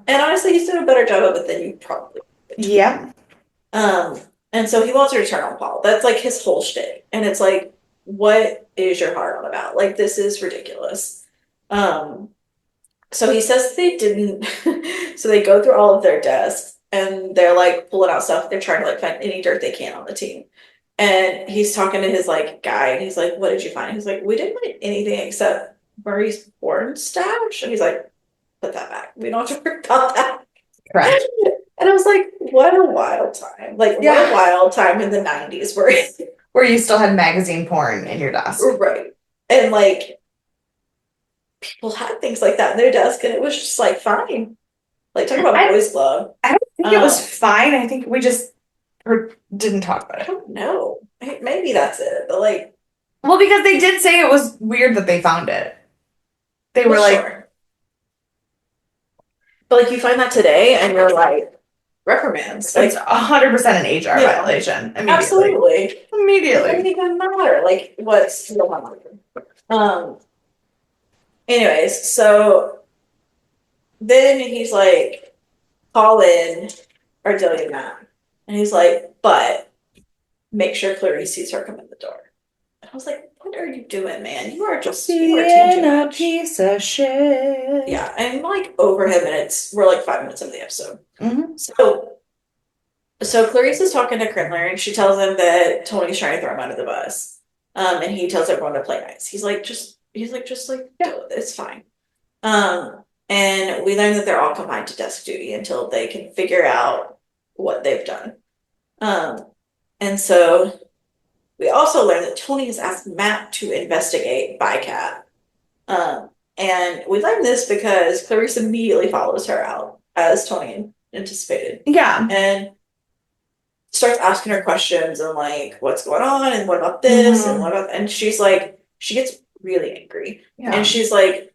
And honestly, he's doing a better job of it than you probably would. Yeah. And so he wants her to turn on Paul. That's like his whole shtick. And it's like, what is your heart on about? Like, this is ridiculous. So he says they didn't. So they go through all of their desks and they're like pulling out stuff. They're trying to like find any dirt they can on the team. And he's talking to his like guy, and he's like, "What did you find?" He's like, "We didn't find anything except Murray's porn stash." And he's like, "Put that back. We don't have to worry about that." Correct. And I was like, "What a wild time! Like, what a Yeah. wild time in the '90s where Where you still had magazine porn in your desk. right?" And like people had things like that in their desk, and it was just like fine. Like talk about I boys' club. I don't think it was Um, fine. I think we just didn't talk about I it. don't know. Maybe that's it. But like, Well, because they did say it was weird that they found it. They well, were like, sure. But like you find that today, and you're like reprimands. it's Like, 100% an HR yeah, violation immediately. absolutely. It doesn't Immediately. even matter. Like what's going on. Um. Anyways, so then he's like, call in Ardelia Matt, and he's like, but make sure Clarice sees her come in the door. And I was like, what are you doing, man? You are taking Being too a much. piece of shit. Yeah, I'm like over him, and we're like 5 minutes into the episode. Hmm. So Clarice is talking to Critler, and she tells him that Tony's trying to throw him under the bus. And he tells everyone to play nice. Just like, Yeah. it's fine. And we learn that they're all confined to desk duty until they can figure out what they've done. Um, and so we also learn that Tony has asked Matt to investigate Bycat. And we learn this because Clarice immediately follows her out, as Tony anticipated, Yeah. and starts asking her questions and like, what's going on, and what about this, and Hmm. what about, and she's like, she gets really angry, and Yeah. she's like,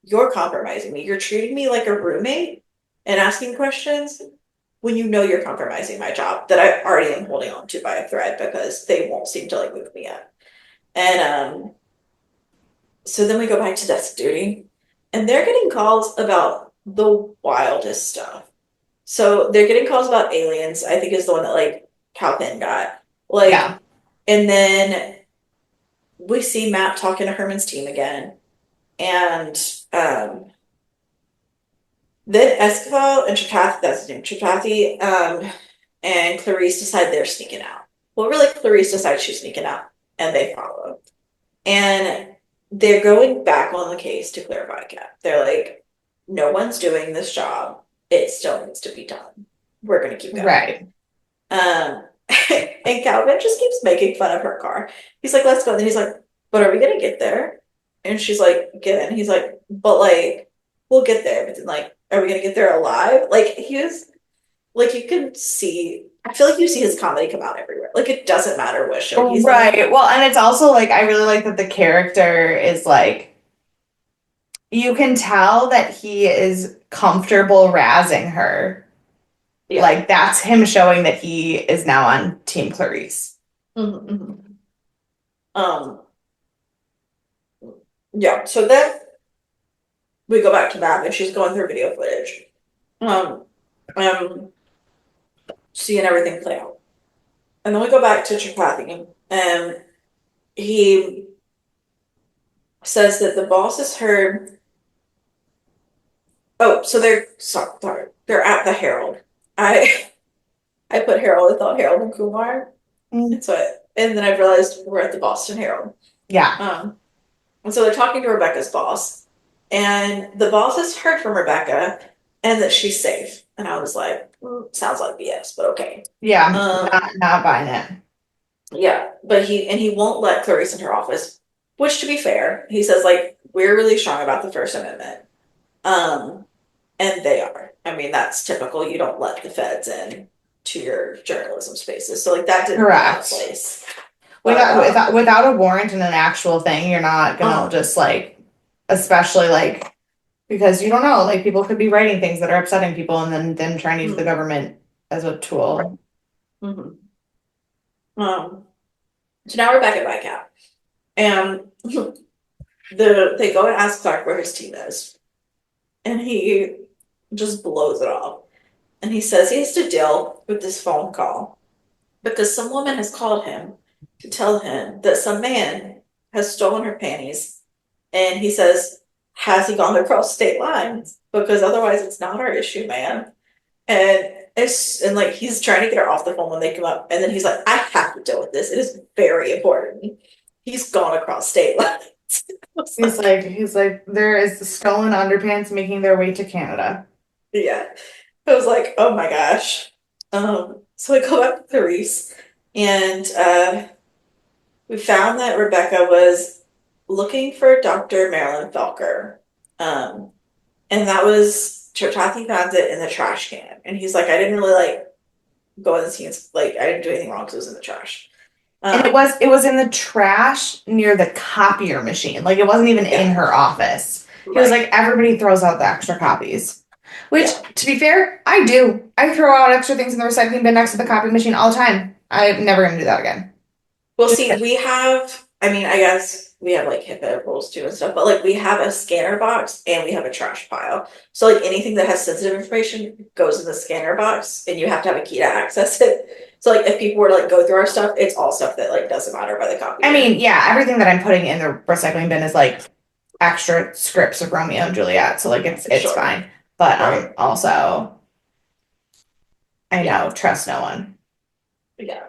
you're compromising me. You're treating me like a roommate and asking questions when you know you're compromising my job that I already am holding on to by a thread because they won't seem to like move me up. And so then we go back to desk duty, and they're getting calls about the wildest stuff. So they're getting calls about aliens, I think is the one that like Calpin got. Yeah. Like, and then we see Matt talking to Herman's team again. And um then Esquivel and Chapathi, that's his name, Chapathi, and Clarice decide they're sneaking out. Well, really, Clarice decides she's sneaking out, and they follow. And they're going back on the case to clarify Cat. They're like, no one's doing this job. It still needs to be done. We're going to keep going. Right. Um, and Calvin just keeps making fun of her car. He's like, let's go. And then he's like, but are we going to get there? And she's like, get in. He's like, but like, we'll get there. But then, like, are we going to get there alive? Like, he was, like, you can see, I feel like you see his comedy come out everywhere. Like, it doesn't matter what show he's in. Right. Well, and it's also like I really like that the character is like you can tell that he is comfortable razzing her. Yeah. Like that's him showing that he is now on Team Clarice. Mhm, mhm. Um, yeah. So then we go back to Matt, and she's going through video footage. Um, um, seeing everything play out. And then we go back to Chapathy, and he says that the boss has heard. Oh, so sorry, they're at the Herald. I I put Herald. I thought Harold and Kumar. Mm. And and then I realized we're at the Boston Herald. Yeah. Um, and so they're talking to Rebecca's boss, and the boss has heard from Rebecca and that she's safe. And I was like, sounds like BS, but okay. Yeah. Um, Not buying it. yeah, but he won't let Clarice in her office, which to be fair, he says like we're really strong about the First Amendment. Um, and they are. I mean, that's typical. You don't let the feds in to your journalism spaces. So like that didn't fall out of Correct. place. But Without a warrant and an actual thing, you're not gonna uh, just like, especially like because you don't know, like people could be writing things that are upsetting people and then them trying to use the mm, government as a tool. mhm. um so now we're back at Vicap. And they go and ask Clark where his team is. And he just blows it off. And he says he has to deal with this phone call because some woman has called him to tell him that some man has stolen her panties. And he says, has he gone across state lines? Because otherwise it's not our issue, man. And and like he's trying to get her off the phone when they come up, and then he's like, I have to deal with this. It is very important. He's gone across state lines. I was like, He's like, there is the stolen underpants making their way to Canada. yeah. I was like, oh my gosh. So I go back to Clarice, and we found that Rebecca was looking for Dr. Marilyn Felker. Um, and that was Chatati found it in the trash can. And he's like, I didn't really like go in the scenes, like I didn't do anything wrong because it was in the trash. And Um, it was in the trash near the copier machine. Like it wasn't even in yeah, her office. He was right. like, everybody throws out the extra copies. Which, Yeah. to be fair, I do. I throw out extra things in the recycling bin next to the copy machine all the time. I'm never gonna do that again. Well, Just see, we have, I mean, I guess we have like HIPAA rules too and stuff, but like we have a scanner box and we have a trash pile. So like anything that has sensitive information goes in the scanner box and you have to have a key to access it. So like if people were to like go through our stuff, it's all stuff that like doesn't matter by the I copier. mean, yeah, everything that I'm putting in the recycling bin is like extra scripts of Romeo and Juliet, so like it's Sure. fine. But Right. also I Yeah. know, trust no one. Yeah.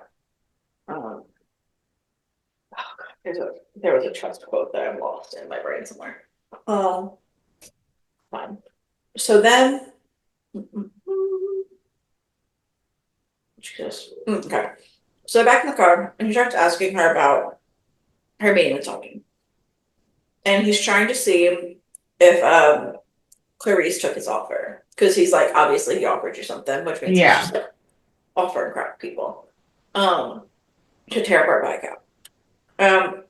Um, there was a trust quote that I lost in my brain somewhere. Um, fine. So then, okay. So back in the car, and he starts asking her about her meeting with Tony, and he's trying to see if Clarice took his offer because he's like, obviously he offered you something, which means he's Yeah. just like offering crap to people, um, to tear apart bike out. Um,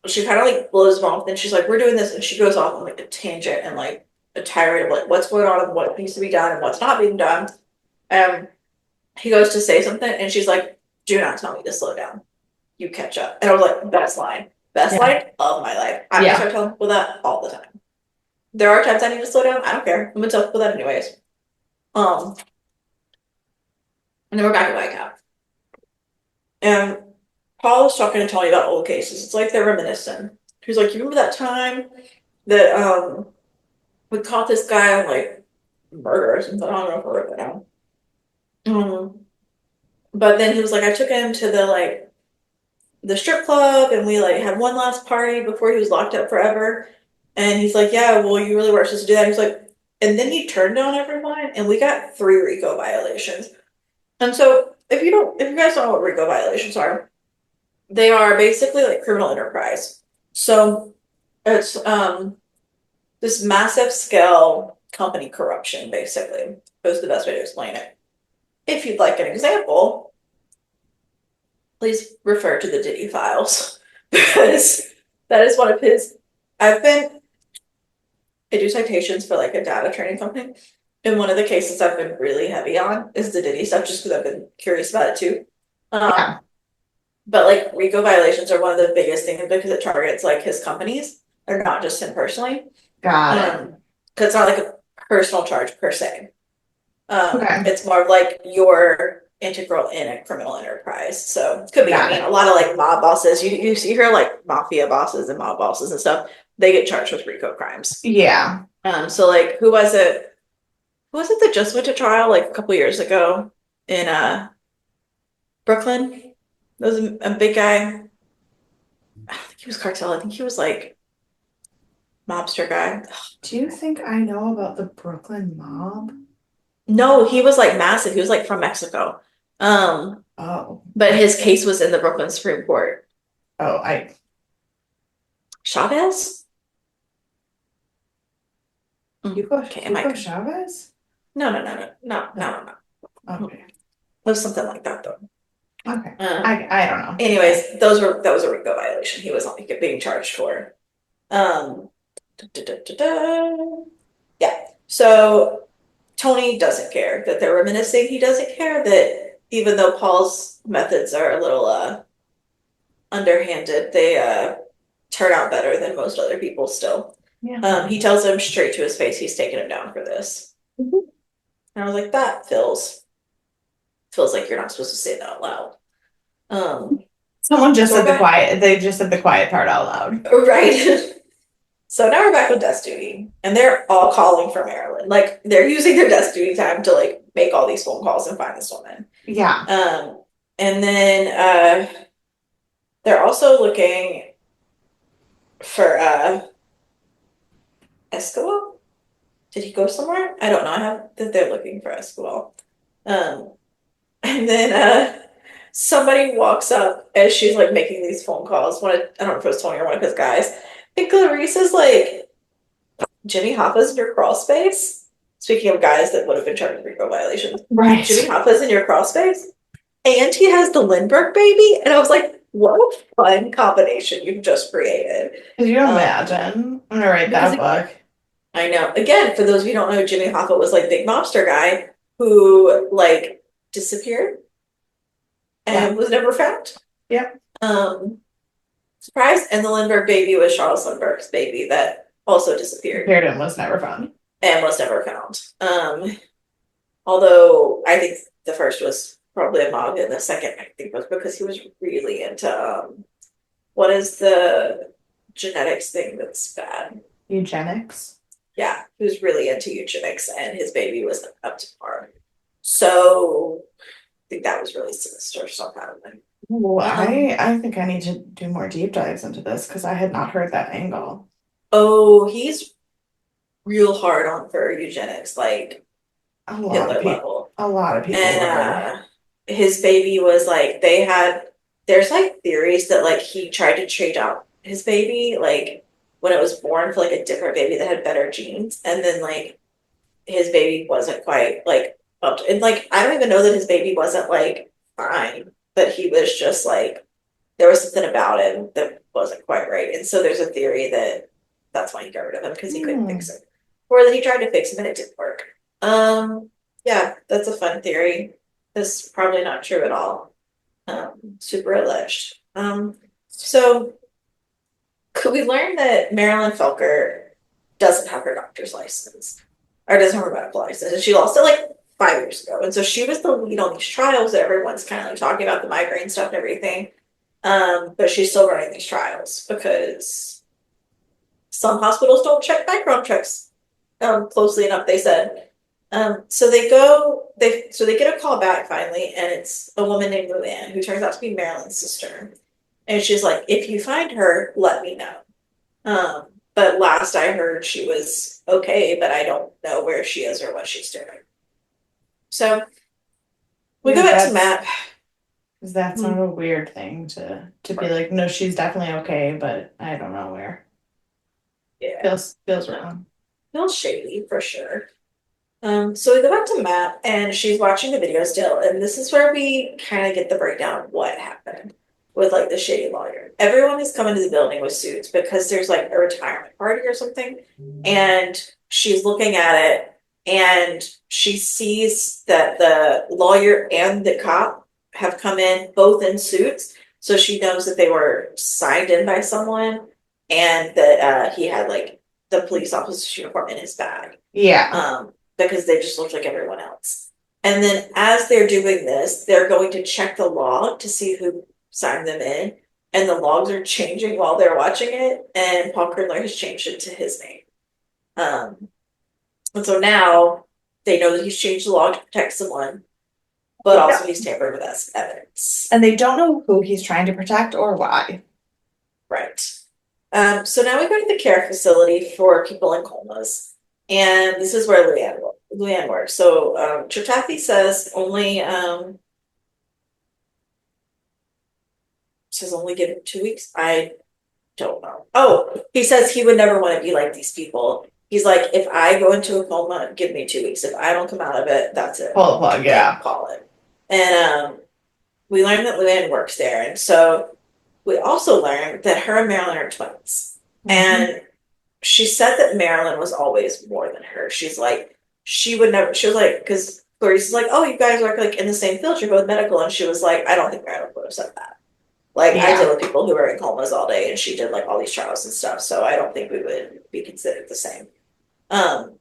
she kind of like blows him off. Then she's like, "We're doing this," and she goes off on like a tangent and like a tirade of like what's going on and what needs to be done and what's not being done. Um, he goes to say something, and she's like, "Do not tell me to slow down. You catch up." And I was like, best Yeah. line of my life. I'm gonna Yeah. start telling people that all the time. There are times I need to slow down. I don't care. I'm gonna tell people that anyways. Um, and then we're back at White Cap, and Paul is talking to Tony about old cases. It's like they're reminiscing. He's like, "You remember that time that we caught this guy on like murder or something? I don't know if I wrote that down." But then he was like, "I took him to the strip club and we like had one last party before he was locked up forever." And he's like, "Yeah, well, you really weren't supposed to do that." He's like, and then he turned on everyone and we got 3 RICO violations. And so if you guys don't know what RICO violations are, they are basically like criminal enterprise. So it's this massive scale company corruption, basically, is the best way to explain it. If you'd like an example, please refer to the Diddy files because that is one of his. I've been I do citations for like a data training company, and one of the cases I've been really heavy on is the Diddy stuff, just because I've been curious about it too. Yeah. Um, but like RICO violations are one of the biggest things because it targets like his companies, or not just him personally. Got it. Um, because it's not like a personal charge per se. Okay. It's more of like you're integral in a criminal enterprise. So it could be, I Got mean, a it. lot of like mob bosses, you see here like mafia bosses and mob bosses and stuff, they get charged with RICO crimes. Yeah. So like who was it? Who was it that just went to trial like a couple years ago in Brooklyn? There was a big guy. I don't think he was cartel. I think he was like mobster guy. Do you think I know about the Brooklyn mob? No, he was like massive. He was like from Mexico. Um, Oh. but his case was in the Brooklyn Supreme Court. Oh, I Chavez? Okay, am I? Hugo Chavez? No, no, no, no, no, No. no, no, no. Okay. It was something like that though. Okay. Um, I don't know. anyways, that was a RICO violation. He was like being charged for. Um, da, da, da, da, da. Yeah. So Tony doesn't care that they're reminiscing. He doesn't care that even though Paul's methods are a little underhanded, they turn out better than most other people still. Yeah. He tells him straight to his face he's taking him down for this. Mhm. And I was like, that feels like you're not supposed to say that out loud. Um, Someone just so we're said the back. quiet, they just said the quiet part out loud. Right. So now we're back with desk duty, and they're all calling for Marilyn. Like they're using their desk duty time to like make all these phone calls and find this woman. Yeah. And then they're also looking for Escobar. Did he go somewhere? I don't know. I have that they're looking for Escobar. Um, and then somebody walks up as she's like making these phone calls. I don't know if it was Tony or one of his guys. And Clarice is like, Jimmy Hoffa's in your crawl space. Speaking of guys that would have been charged with RICO violations, Jimmy Right. Hoffa's in your crawl space, and he has the Lindbergh baby. And I was like, what a fun combination you've just created. Could you Um, imagine? I'm gonna write because that book. I know, again, for those of you who don't know, Jimmy Hoffa was like big mobster guy who like disappeared Yeah. and was never found. Yep. Um, Surprise! And the Lindbergh baby was Charles Lindbergh's baby that also disappeared Appeared and was never found. and was never found. Although I think the first was probably a mog, and the second I think was because he was really into what is the genetics thing that's bad? Eugenics. Yeah, he was really into eugenics, and his baby was up to par. So I think that was really sinister somehow. Ooh, Um, I think I need to do more deep dives into this because I had not heard that angle. oh, he's real hard on for eugenics, like A lot of Hitler people, level. a lot of people And were. his baby was like they had there's like theories that like he tried to trade out his baby like when it was born for like a different baby that had better genes, and then like his baby wasn't quite like up to, and like I don't even know that his baby wasn't like fine, but he was just like there was something about him that wasn't quite right, and so there's a theory that that's why he got rid of him because he couldn't Hmm. fix it, or that he tried to fix him and it didn't work. Yeah, that's a fun theory. That's probably not true at all. Super alleged. So could we learn that Marilyn Felker doesn't have her doctor's license or doesn't have her medical license, and she lost it like 5 years ago, and so she was the lead on these trials that everyone's kind of like talking about the migraine stuff and everything. But she's still running these trials because some hospitals don't check background checks closely enough, they said. So they get a call back finally, and it's a woman named Luann who turns out to be Marilyn's sister. And she's like, if you find her, let me know. Um, but last I heard she was okay, but I don't know where she is or what she's doing. So we go Yeah, back to Matt. that's Hmm. not a weird thing to be like, no, she's definitely okay, but I don't know where. Yeah, Feels no, wrong. feels shady for sure. So we go back to Matt, and she's watching the video still, and this is where we kind of get the breakdown of what happened with like the shady lawyer. Everyone is coming to the building with suits because there's like a retirement party or something, and she's looking at it, and she sees that the lawyer and the cop have come in both in suits, so she knows that they were signed in by someone, and that he had like the police officer's uniform in his bag. Yeah. Because they just look like everyone else. And then as they're doing this, they're going to check the log to see who signed them in. And the logs are changing while they're watching it. And Paul Kernler has changed it to his name. Um, and so now they know that he's changed the log to protect someone, but Yeah. also he's tampered with us evidence. And they don't know who he's trying to protect or why. Right. So now we go to the care facility for people in comas. And this is where Luann works. So Chirtathi says only give him 2 weeks. I don't know. Oh, he says he would never want to be like these people. He's like, if I go into a coma, give me 2 weeks. If I don't come out of it, that's it. Pull the plug, Like, yeah. call it. And we learned that Luann works there. And so we also learned that her and Marilyn are twins. Mhm. And she said that Marilyn was always more than her. She's like, she would never, she was like, because Clarice is like, oh, you guys work like in the same field, you're both medical. And she was like, I don't think Marilyn would have said that. Like, I deal Yeah. with people who are in comas all day, and she did like all these trials and stuff. So I don't think we would be considered the same. Um,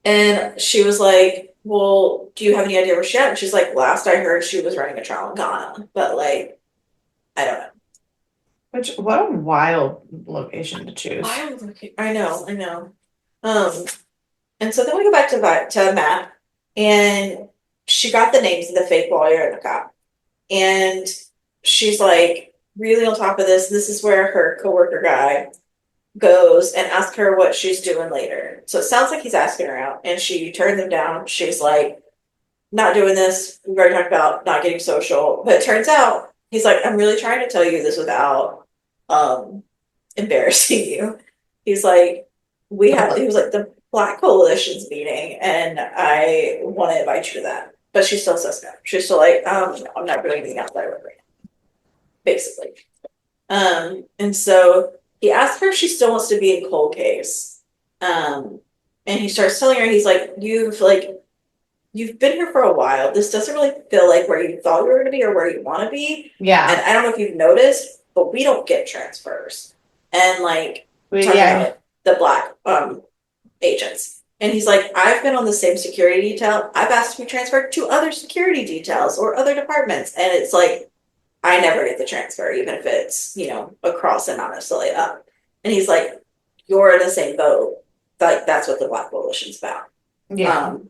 and she was like, well, do you have any idea where she's at? And she's like, last I heard, she was running a trial in Ghana, but like, I don't know. Which, what a wild location to choose. Wild looking. I know, I know. Um, and so then we go back to Matt, and she got the names of the fake lawyer and the cop. And she's like really on top of this. This is where her coworker guy goes and asks her what she's doing later. So it sounds like he's asking her out, and she turned him down. She's like, not doing this. We've already talked about not getting social. But it turns out he's like, I'm really trying to tell you this without um embarrassing you. He's like, he was like, the Black Coalition's meeting, and I want to invite you to that. But she still says no. She's still like, no, I'm not doing anything outside of right now, basically. And so he asks her if she still wants to be in Cold Case. And he starts telling her, he's like, you've been here for a while. This doesn't really feel like where you thought you were going to be or where you want to be. And Yeah. I don't know if you've noticed, but we don't get transfers. And like talking about Yeah. like the black agents. And he's like, I've been on the same security detail. I've asked to be transferred to other security details or other departments. And it's like, I never get the transfer, even if it's, across and not necessarily up. And he's like, you're in the same boat. Like, that's what the Black Coalition's about. Yeah. Um,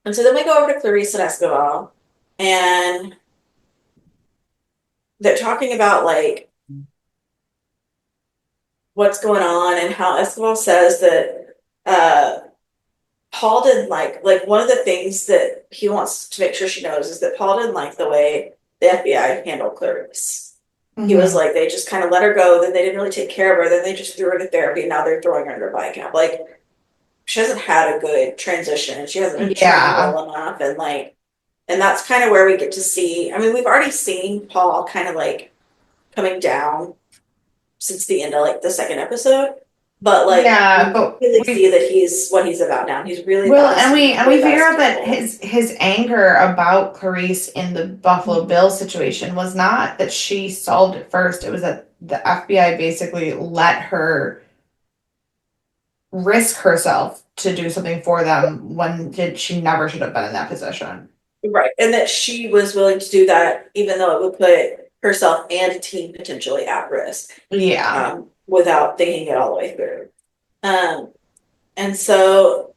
and so then we go over to Clarice and Escobar, and they're talking about like what's going on and how Escobar says that Paul didn't like one of the things that he wants to make sure she knows is that Paul didn't like the way the FBI handled Clarice. He was Hmm. like, they just kind of let her go, then they didn't really take care of her, then they just threw her to therapy, and now they're throwing her under a bike cap. Like, she hasn't had a good transition, and she hasn't been trained Yeah. well enough, and that's kind of where we get to see. I mean, we've already seen Paul kind of like coming down since the end of like the second episode, but like Yeah, we but really see we that he's what he's about now. He's really well, about his and team, we really about figure his out that people. his anger about Clarice in the Buffalo Mhm. Bill situation was not that she solved it first. It was that the FBI basically let her risk herself to do something for them when she never should have been in that position. Right. And that she was willing to do that, even though it would put herself and team potentially at risk, Yeah. without thinking it all the way through. Um, and so,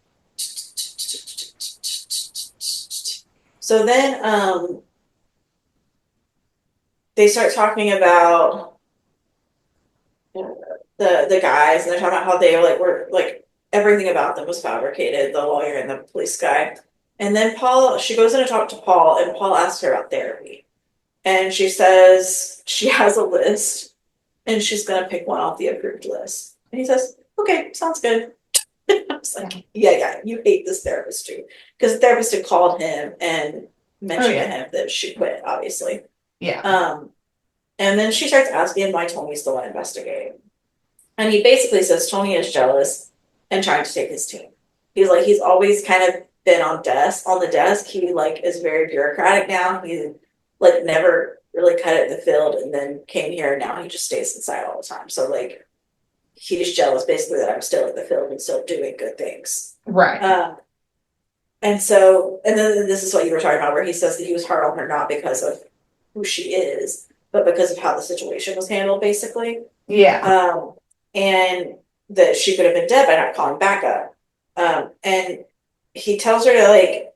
then they start talking about the guys, and they're talking about how they were like everything about them was fabricated, the lawyer and the police guy. And then she goes in to talk to Paul, and Paul asks her about therapy. And she says she has a list and she's gonna pick one off the approved list. And he says, okay, sounds good. I was Yeah. like, yeah, you hate this therapist too. Because the therapist had called him and Oh mentioned to yeah. him that she quit, obviously. Yeah. Um, and then she starts asking him why Tony's the one investigating. And he basically says Tony is jealous and trying to take his team. He's like, he's always kind of been on the desk. He like is very bureaucratic now. He like never really cut it in the field and then came here and now he just stays inside all the time. So like he's jealous basically that I'm still in the field and still doing good things. Right. Um, and then this is what you were talking about, where he says that he was hard on her not because of who she is, but because of how the situation was handled, basically. Yeah. Um, and that she could have been dead by not calling backup. And he tells her to like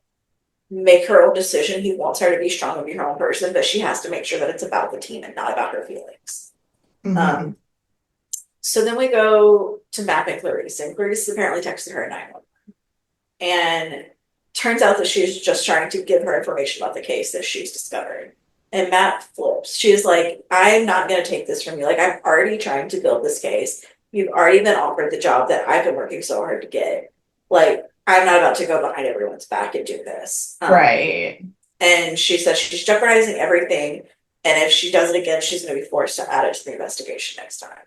make her own decision. He wants her to be strong and be her own person, but she has to make sure that it's about the team and not about her feelings. Hmm. Um, so then we go to Matt and Clarice, and Clarice apparently texted her at 911. And turns out that she's just trying to give her information about the case that she's discovered. And Matt flips. She's like, I'm not going to take this from you. Like, I'm already trying to build this case. You've already been offered the job that I've been working so hard to get. Like, I'm not about to go behind everyone's back and do this. Right. And she says she's jeopardizing everything. And if she does it again, she's going to be forced to add it to the investigation next time.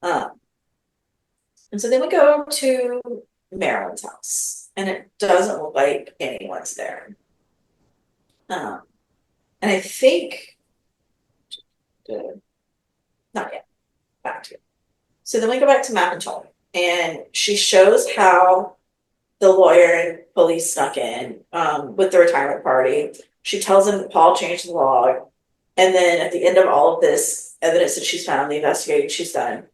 Um, and so then we go to Marilyn's house, and it doesn't look like anyone's there. Um, and I think, not yet, back to it. So then we go back to Matt and Tony, and she shows how the lawyer and police snuck in with the retirement party. She tells him that Paul changed the log, and then at the end of all of this, evidence that she's found, the investigating she's done,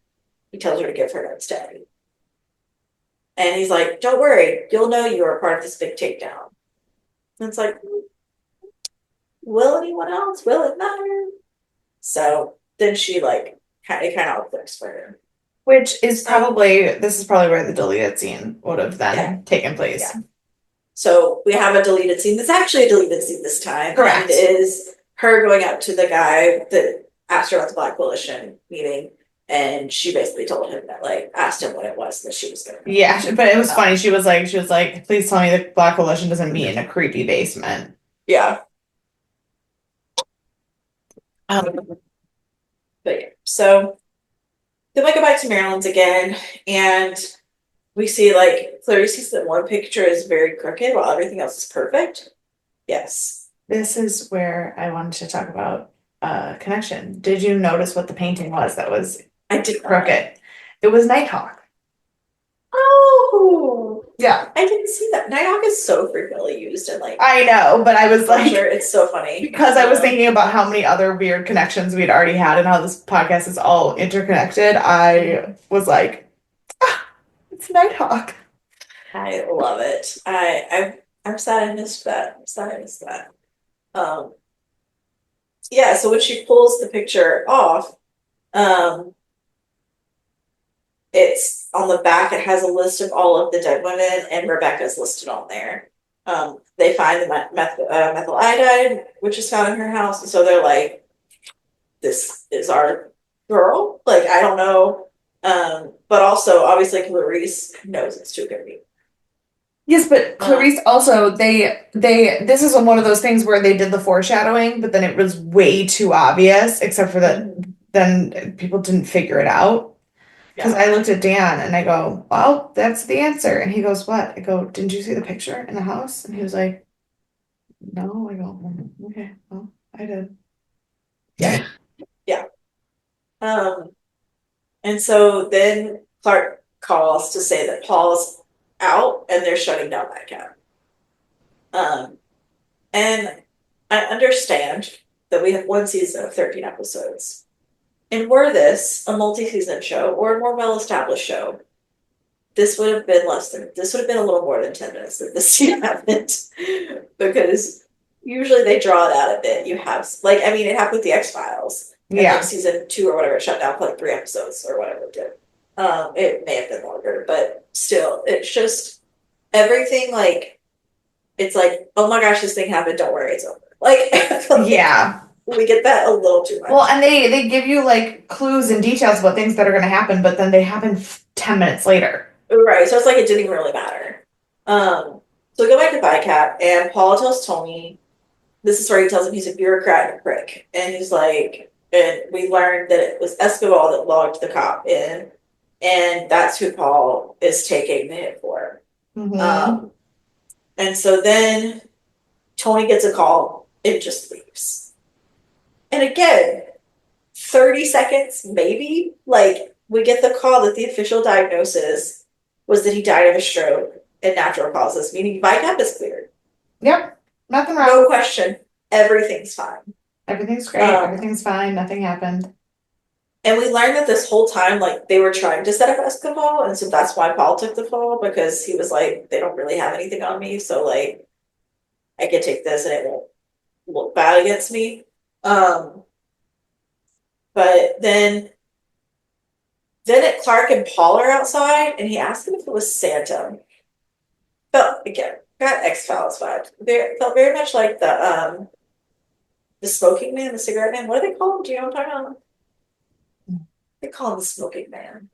he tells her to give her notes to Eddie. And he's like, don't worry, you'll know you are part of this big takedown. And it's like, will anyone else? Will it matter? So then she like it kind of clicks for her. Which is So probably, this is probably where the deleted scene would have yeah, then taken place. yeah. So we have a deleted scene that's actually a deleted scene this time. Correct. And it is her going up to the guy that asked her about the Black Coalition meeting. And she basically told him that, like, asked him what it was that she was going to. Yeah, but it was funny. She was like, please tell me the Black Coalition doesn't meet in a creepy basement. Yeah. But yeah, so then we go back to Maryland's again, and we see like Clarice sees that one picture is very crooked while everything else is perfect. Yes. This is where I wanted to talk about connection. Did you notice what the painting was that was I did not. crooked? It was Nighthawk. Oh, Yeah. I didn't see that. Nighthawk is so frequently used in like I know, but I was like, sure, it's so funny. because I was thinking about how many other weird connections we'd already had and how this podcast is all interconnected. I was like, ah, it's Nighthawk. I love it. I'm sad I missed that. I'm sad I missed that. Um, yeah, so when she pulls the picture off, um, it's on the back, it has a list of all of the dead women, and Rebecca's listed on there. They find the methyl iodide, which is found in her house, and so they're like, this is our girl. Like, I don't know. But also, obviously, Clarice knows it's too good to be. Yes, but Clarice also they this is one of those things where they did the foreshadowing, but then it was way too obvious, except for that then people didn't figure it out. Because I looked at Dan and I go, well, that's the answer. And he goes, what? I go, didn't you see the picture in the house? And he was like, no. I go, okay, well, I did. Yeah. Yeah. And so then Clark calls to say that Paul's out and they're shutting down that camp. And I understand that we have one season of 13 episodes. And were this a multi-season show or a more well-established show, this would have been a little more than 10 minutes that this scene happened. Because usually they draw it out a bit. You have, like, I mean, it happened with the X-Files. And Yeah. then season 2 or whatever, it shut down for like 3 episodes or whatever it did. It may have been longer, but still, it's just everything like, it's like, oh my gosh, this thing happened, don't worry, it's over. Like, Yeah. we get that a little too much. Well, and they give you like clues and details about things that are going to happen, but then they happen 10 minutes later. Right, so it's like it didn't even really matter. So we go back to ViCap, and Paul tells Tony, this is where he tells him he's a bureaucrat and a prick. And he's like, and we learned that it was Escobar that logged the cop in, and that's who Paul is taking the hit for. And so then Tony gets a call and just leaves. And again, 30 seconds, maybe, like, we get the call that the official diagnosis was that he died of a stroke and natural causes, meaning ViCap is cleared. Yep, nothing wrong. No question. Everything's fine. Everything's great. Everything's fine. Nothing happened. And we learned that this whole time, like, they were trying to set up Escobar, and so that's why Paul took the fall, because he was like, they don't really have anything on me, so, like, I can take this and it won't look bad against me. But then Clark and Paul are outside, and he asked him if it was Santa. Felt again, got X-Files vibes. Felt very much like the smoking man, the cigarette man. What do they call him? Do you know what I'm talking about? They call him the smoking man.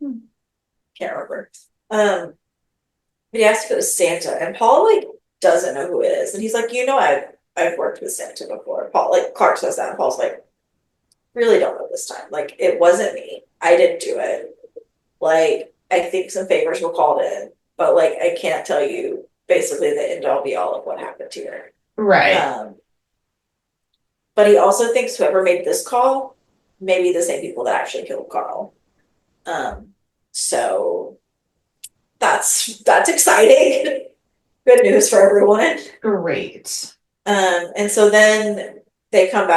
Can't remember. But he asked if it was Santa, and Paul like doesn't know who it is, and he's like, I've worked with Santa before. Paul, like, Clark says that, and Paul's like, really don't know this time. Like, it wasn't me. I didn't do it. Like, I think some favors were called in, but like, I can't tell you basically the end all be all of what happened here. Right. But he also thinks whoever made this call may be the same people that actually killed Carl. So that's exciting. Good news for everyone. Great. And so then they come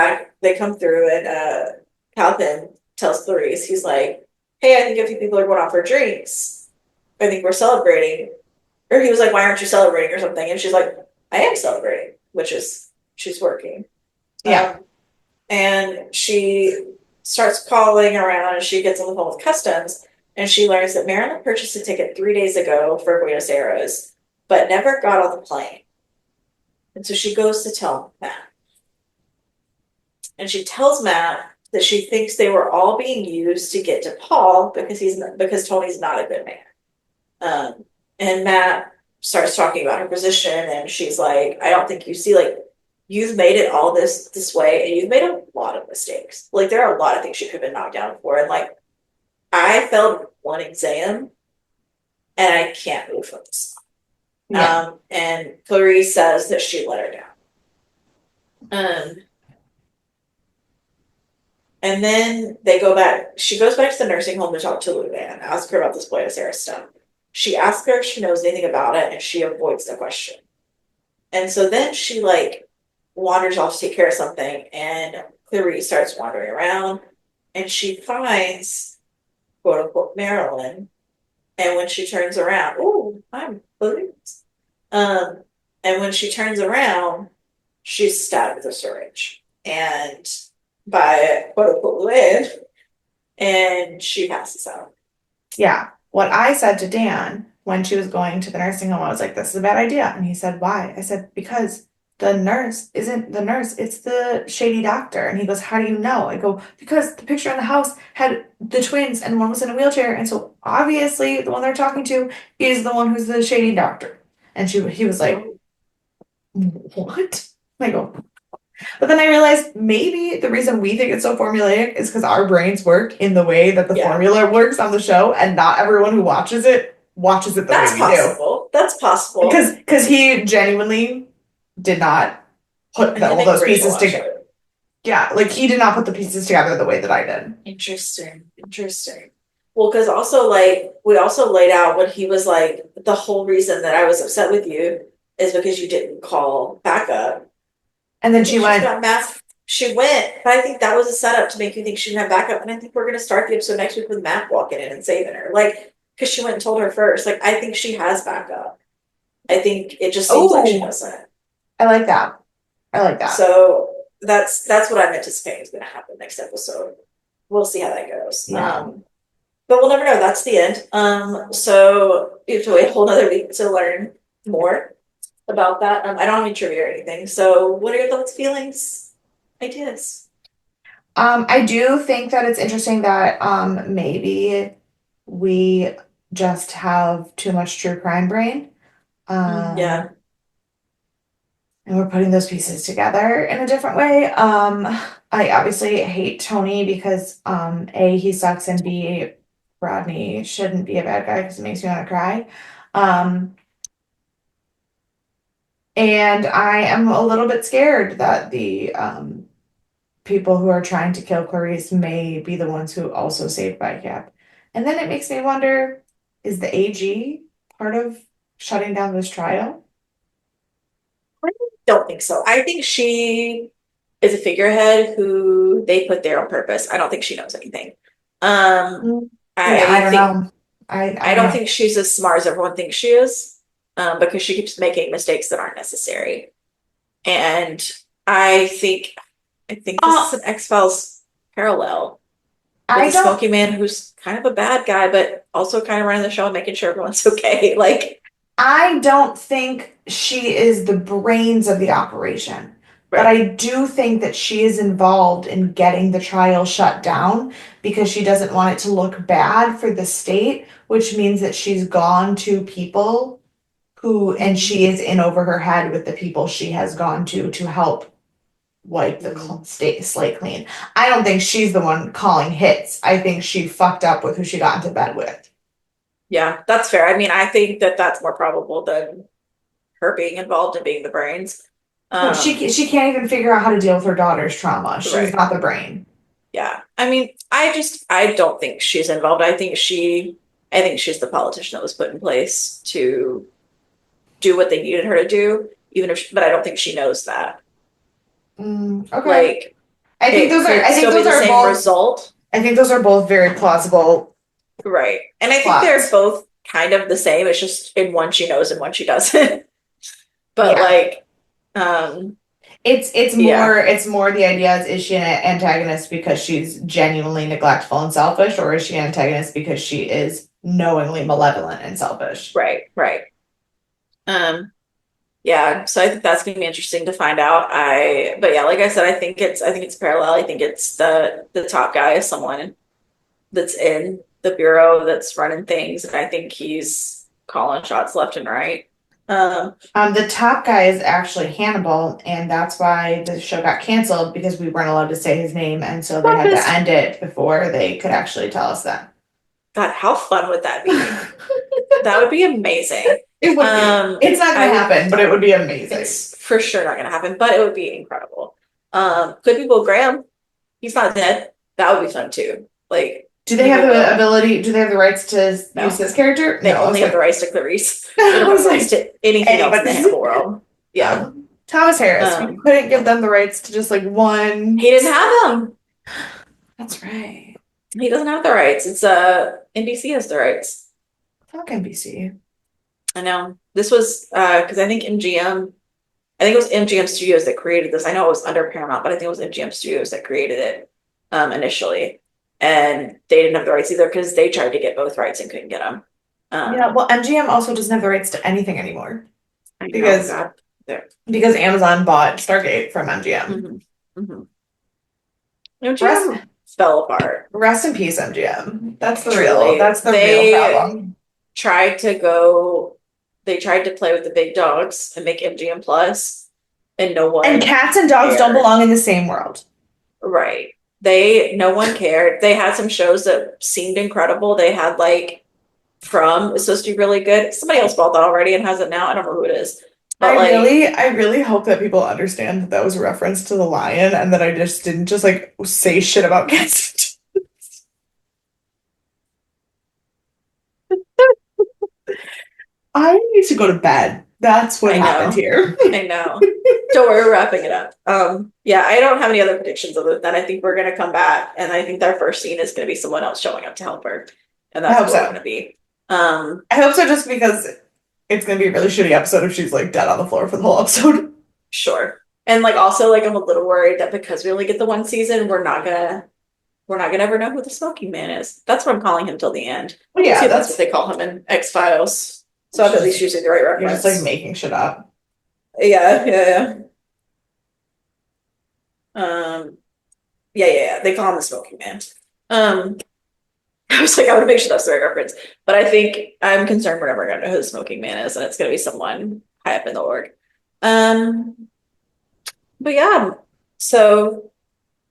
through, and Calvin tells Clarice, he's like, hey, I think a few people are going out for drinks. I think we're celebrating. Or he was like, why aren't you celebrating or something? And she's like, I am celebrating, which is she's working. Yeah. And she starts calling around and she gets on the phone with customs and she learns that Marilyn purchased a ticket 3 days ago for Buenos Aires, but never got on the plane. And so she goes to tell Matt. And she tells Matt that she thinks they were all being used to get to Paul because Tony's not a good man. And Matt starts talking about her position, and she's like, "I don't think you see like you've made it all this way, and you've made a lot of mistakes. Like there are a lot of things you could have been knocked down for, and like I failed one exam, and I can't move from this." Yeah. And Clarice says that she let her down. Um, And then they go back. She goes back to the nursing home to talk to Luann, ask her about this Buenos Aires stuff. She asks her if she knows anything about it, and she avoids the question. And so then she like wanders off to take care of something, and Clarice starts wandering around, and she finds quote unquote Marilyn. And when she turns around, ooh, I'm Clarice. Um, and when she turns around, she's stabbed with a syringe, and by quote unquote Lynn, and she passes out. Yeah. What I said to Dan when she was going to the nursing home, I was like, this is a bad idea. And he said, why? I said, because the nurse isn't the nurse, it's the shady doctor. And he goes, how do you know? I go, because the picture in the house had the twins and one was in a wheelchair. And so obviously the one they're talking to is the one who's the shady doctor. And he was like, Oh, what? I go, but then I realized maybe the reason we think it's so formulaic is because our brains work in the way that the yeah, formula works on the show, and not everyone who watches it the way that's we do. possible. That's possible. Because he genuinely did not put I need to all make those Rachel pieces watch together. it. Yeah, like he did not put the pieces together the way that I did. Interesting. Interesting. Well, because also like we also laid out when he was like the whole reason that I was upset with you is because you didn't call backup. And I then think she she's went, got math. She went, but I think that was a setup to make you think she didn't have backup. And I think we're gonna start the episode next week with Matt walking in and saving her. Like, because she went and told her first. Like, I think she has backup. I think it just seems like she oh, doesn't. I like that. I like that. So that's what I'm anticipating is gonna happen next episode. We'll see how that goes. Yeah. But we'll never know. That's the end. So you have to wait a whole nother week to learn more about that. I don't have any trivia or anything. So what are your thoughts, feelings, ideas? I do think that it's interesting that maybe we just have too much true crime brain. Yeah. And we're putting those pieces together in a different way. I obviously hate Tony because A, he sucks, and B, Rodney shouldn't be a bad guy because it makes me want to cry. Um, and I am a little bit scared that the people who are trying to kill Clarice may be the ones who also saved Cap. And then it makes me wonder, is the AG part of shutting down this trial? I don't think so. I think she is a figurehead who they put there on purpose. I don't think she knows anything. Um, Mm. Yeah, I I don't think know. I I don't don't know. think she's as smart as everyone thinks she is, because she keeps making mistakes that aren't necessary. And I think I think this is Uh, an X-Files parallel with I a don't smoky man who's kind of a bad guy, but also kind of running the show and making sure everyone's okay. Like, I don't think she is the brains of the operation, but right. I do think that she is involved in getting the trial shut down because she doesn't want it to look bad for the state, which means that she's gone to people who, and Mm-hmm. she is in over her head with the people she has gone to help wipe the state slate clean. I don't think she's the one calling hits. I think she fucked up with who she got into bed with. Yeah, that's fair. I mean, I think that that's more probable than her being involved and being the brains. No, Um, she can't even figure out how to deal with her daughter's trauma. She's right. not the brain. Yeah. I mean, I don't think she's involved. I think she's the politician that was put in place to do what they needed her to do, even if, but I don't think she knows that. Okay. Like, it could I think still be those the are same both result. I think those are both very plausible Right. And I think they're plots. both kind of the same. It's just in one she knows and one she doesn't. But Yeah. like, um, yeah. It's more the idea is she an antagonist because she's genuinely neglectful and selfish, or is she an antagonist because she is knowingly malevolent and selfish? Right, right. Um, yeah, so I think that's gonna be interesting to find out. But yeah, like I said, I think it's parallel. I think it's the top guy is someone that's in the bureau that's running things, and I think he's calling shots left and right. Um, The top guy is actually Hannibal, and that's why the show got canceled because we weren't allowed to say his name, and so they Fuck had to this. end it before they could actually tell us that. God, how fun would that be? That would be amazing. It would be. It's not going I to would, happen, but it would be amazing. it's for sure not gonna happen, but it would be incredible. Could be Will Graham. He's not dead. That would be fun too. Like Do they have maybe the Will. ability? Do they have the rights to use No, his character? they No, I was only have the like, rights to Clarice. They I don't have was the rights like, to anything else in the anybody's. Hannibal world. Yeah. Thomas Harris. We Um, couldn't give them the rights to just like one. he didn't have them. That's right. He doesn't have the rights. It's NBC has the rights. Fuck NBC. I know. This was because I think it was MGM Studios that created this. I know it was under Paramount, but I think it was MGM Studios that created it initially. And they didn't have the rights either because they tried to get both rights and couldn't get them. Yeah, well, MGM also doesn't have the rights to anything anymore I know, because God. There. Amazon bought Stargate from MGM. Hmm. Hmm. Rest MGM fell apart. rest in peace, MGM. Truly. That's the real problem. Tried to go, they tried to play with the big dogs and make MGM Plus, and no And one cats and dogs don't cared. belong in the same world. Right. No one cared. They had some shows that seemed incredible. They had like From is supposed to be really good. Somebody else bought that already and has it now. I don't know who it is. But like, I really hope that people understand that that was a reference to the lion and that I just didn't just like say shit about cats. I need to go to bed. That's what I happened know. here. I know. Don't worry, we're wrapping it up. Yeah, I don't have any other predictions other than I think we're gonna come back and I think our first scene is gonna be someone else showing up to help her. And I that's hope what we're so. gonna be. Um, I hope so just because it's gonna be a really shitty episode if she's like dead on the floor for the whole episode. sure. And like also like I'm a little worried that because we only get the one season, we're not gonna ever know who the smoking man is. That's what I'm calling him till the end. But We'll see yeah, if that's what that's they call him in X-Files. So I'm at least just using the right you're just like reference. making shit up. Yeah, yeah, yeah. Yeah. They call him the smoking man. Um, I was like, I want to make sure that's the right reference. But I think I'm concerned we're never gonna know who the smoking man is, and it's gonna be someone high up in the org. Um, but yeah, so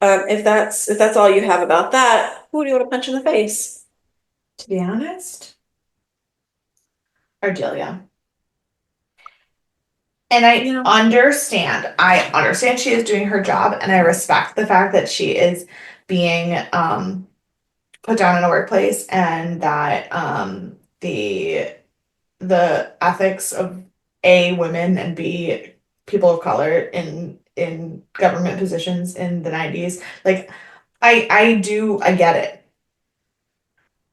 if that's all you have about that, who do you want to punch in the face? To be honest, Ardelia. And You know, I understand she is doing her job, and I respect the fact that she is being put down in a workplace, and that the ethics of A, women, and B, people of color in government positions in the 90s. Like I get it.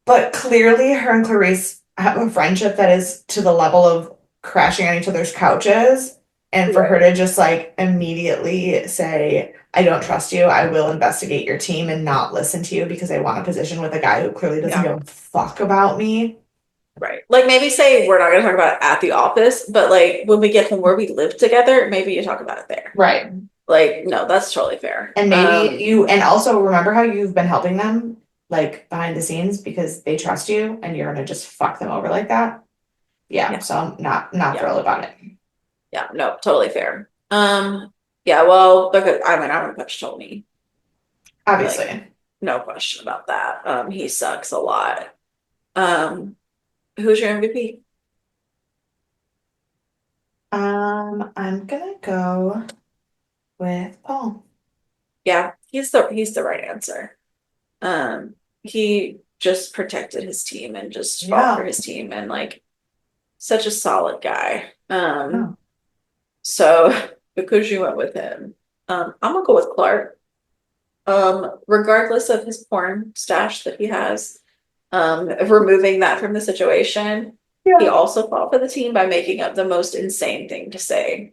But clearly her and Clarice have a friendship that is to the level of crashing on each other's couches. And for her right? to just like immediately say, I don't trust you, I will investigate your team and not listen to you because I want a position with a guy who clearly doesn't Yeah, give a fuck about me. right. Like maybe say we're not gonna talk about it at the office, but like when we get home where we live together, maybe you talk about it there. Right. Like, no, that's totally fair. And maybe and also remember how you've been helping them like behind the scenes because they trust you and you're gonna just fuck them over like that. Yeah, Yeah, so I'm not yeah, thrilled about it. yeah, no, totally fair. Yeah, well, because I mean, I'm gonna punch Tony. Like, Obviously. no question about that. He sucks a lot. Um, who's your MVP? I'm gonna go with Paul. Yeah, he's the right answer. He just protected his team and just fought for Yeah. his team and like such a solid guy. Oh. So because you went with him, I'm gonna go with Clark. regardless of his porn stash that he has, removing that from the situation, he Yeah. also fought for the team by making up the most insane thing to say Yeah.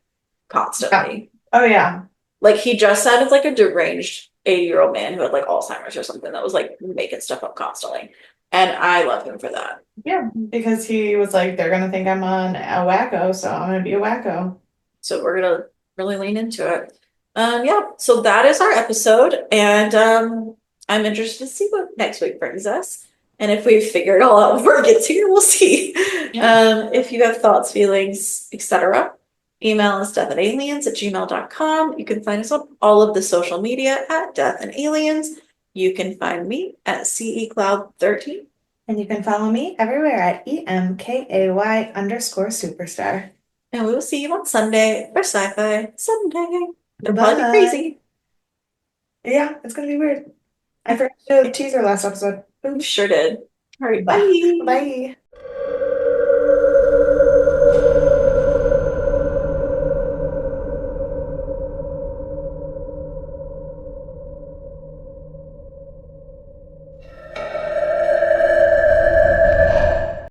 constantly. Oh yeah. Like he just sounded like a deranged 80-year-old man who had like Alzheimer's or something that was like making stuff up constantly. And I love him for that. Yeah. Because he was like, they're gonna think I'm on a wacko, so I'm gonna be a wacko. So we're gonna really lean into it. Yeah, so that is our episode, and I'm interested to see what next week brings us. And if we figure it all out before it gets here, we'll see. Yeah. If you have thoughts, feelings, etc., email us deathandaliens@gmail.com. You can find us on all of the social media at Death and Aliens. You can find me at CECloud13. And you can follow me everywhere at EMKAY_superstar. And we will see you on Sunday for Sci-Fi Sunday. It'll probably be Bye. crazy. Yeah, it's gonna be weird. I forgot to tease our last episode. You Oops. sure did. All right, Bye. bye. Bye.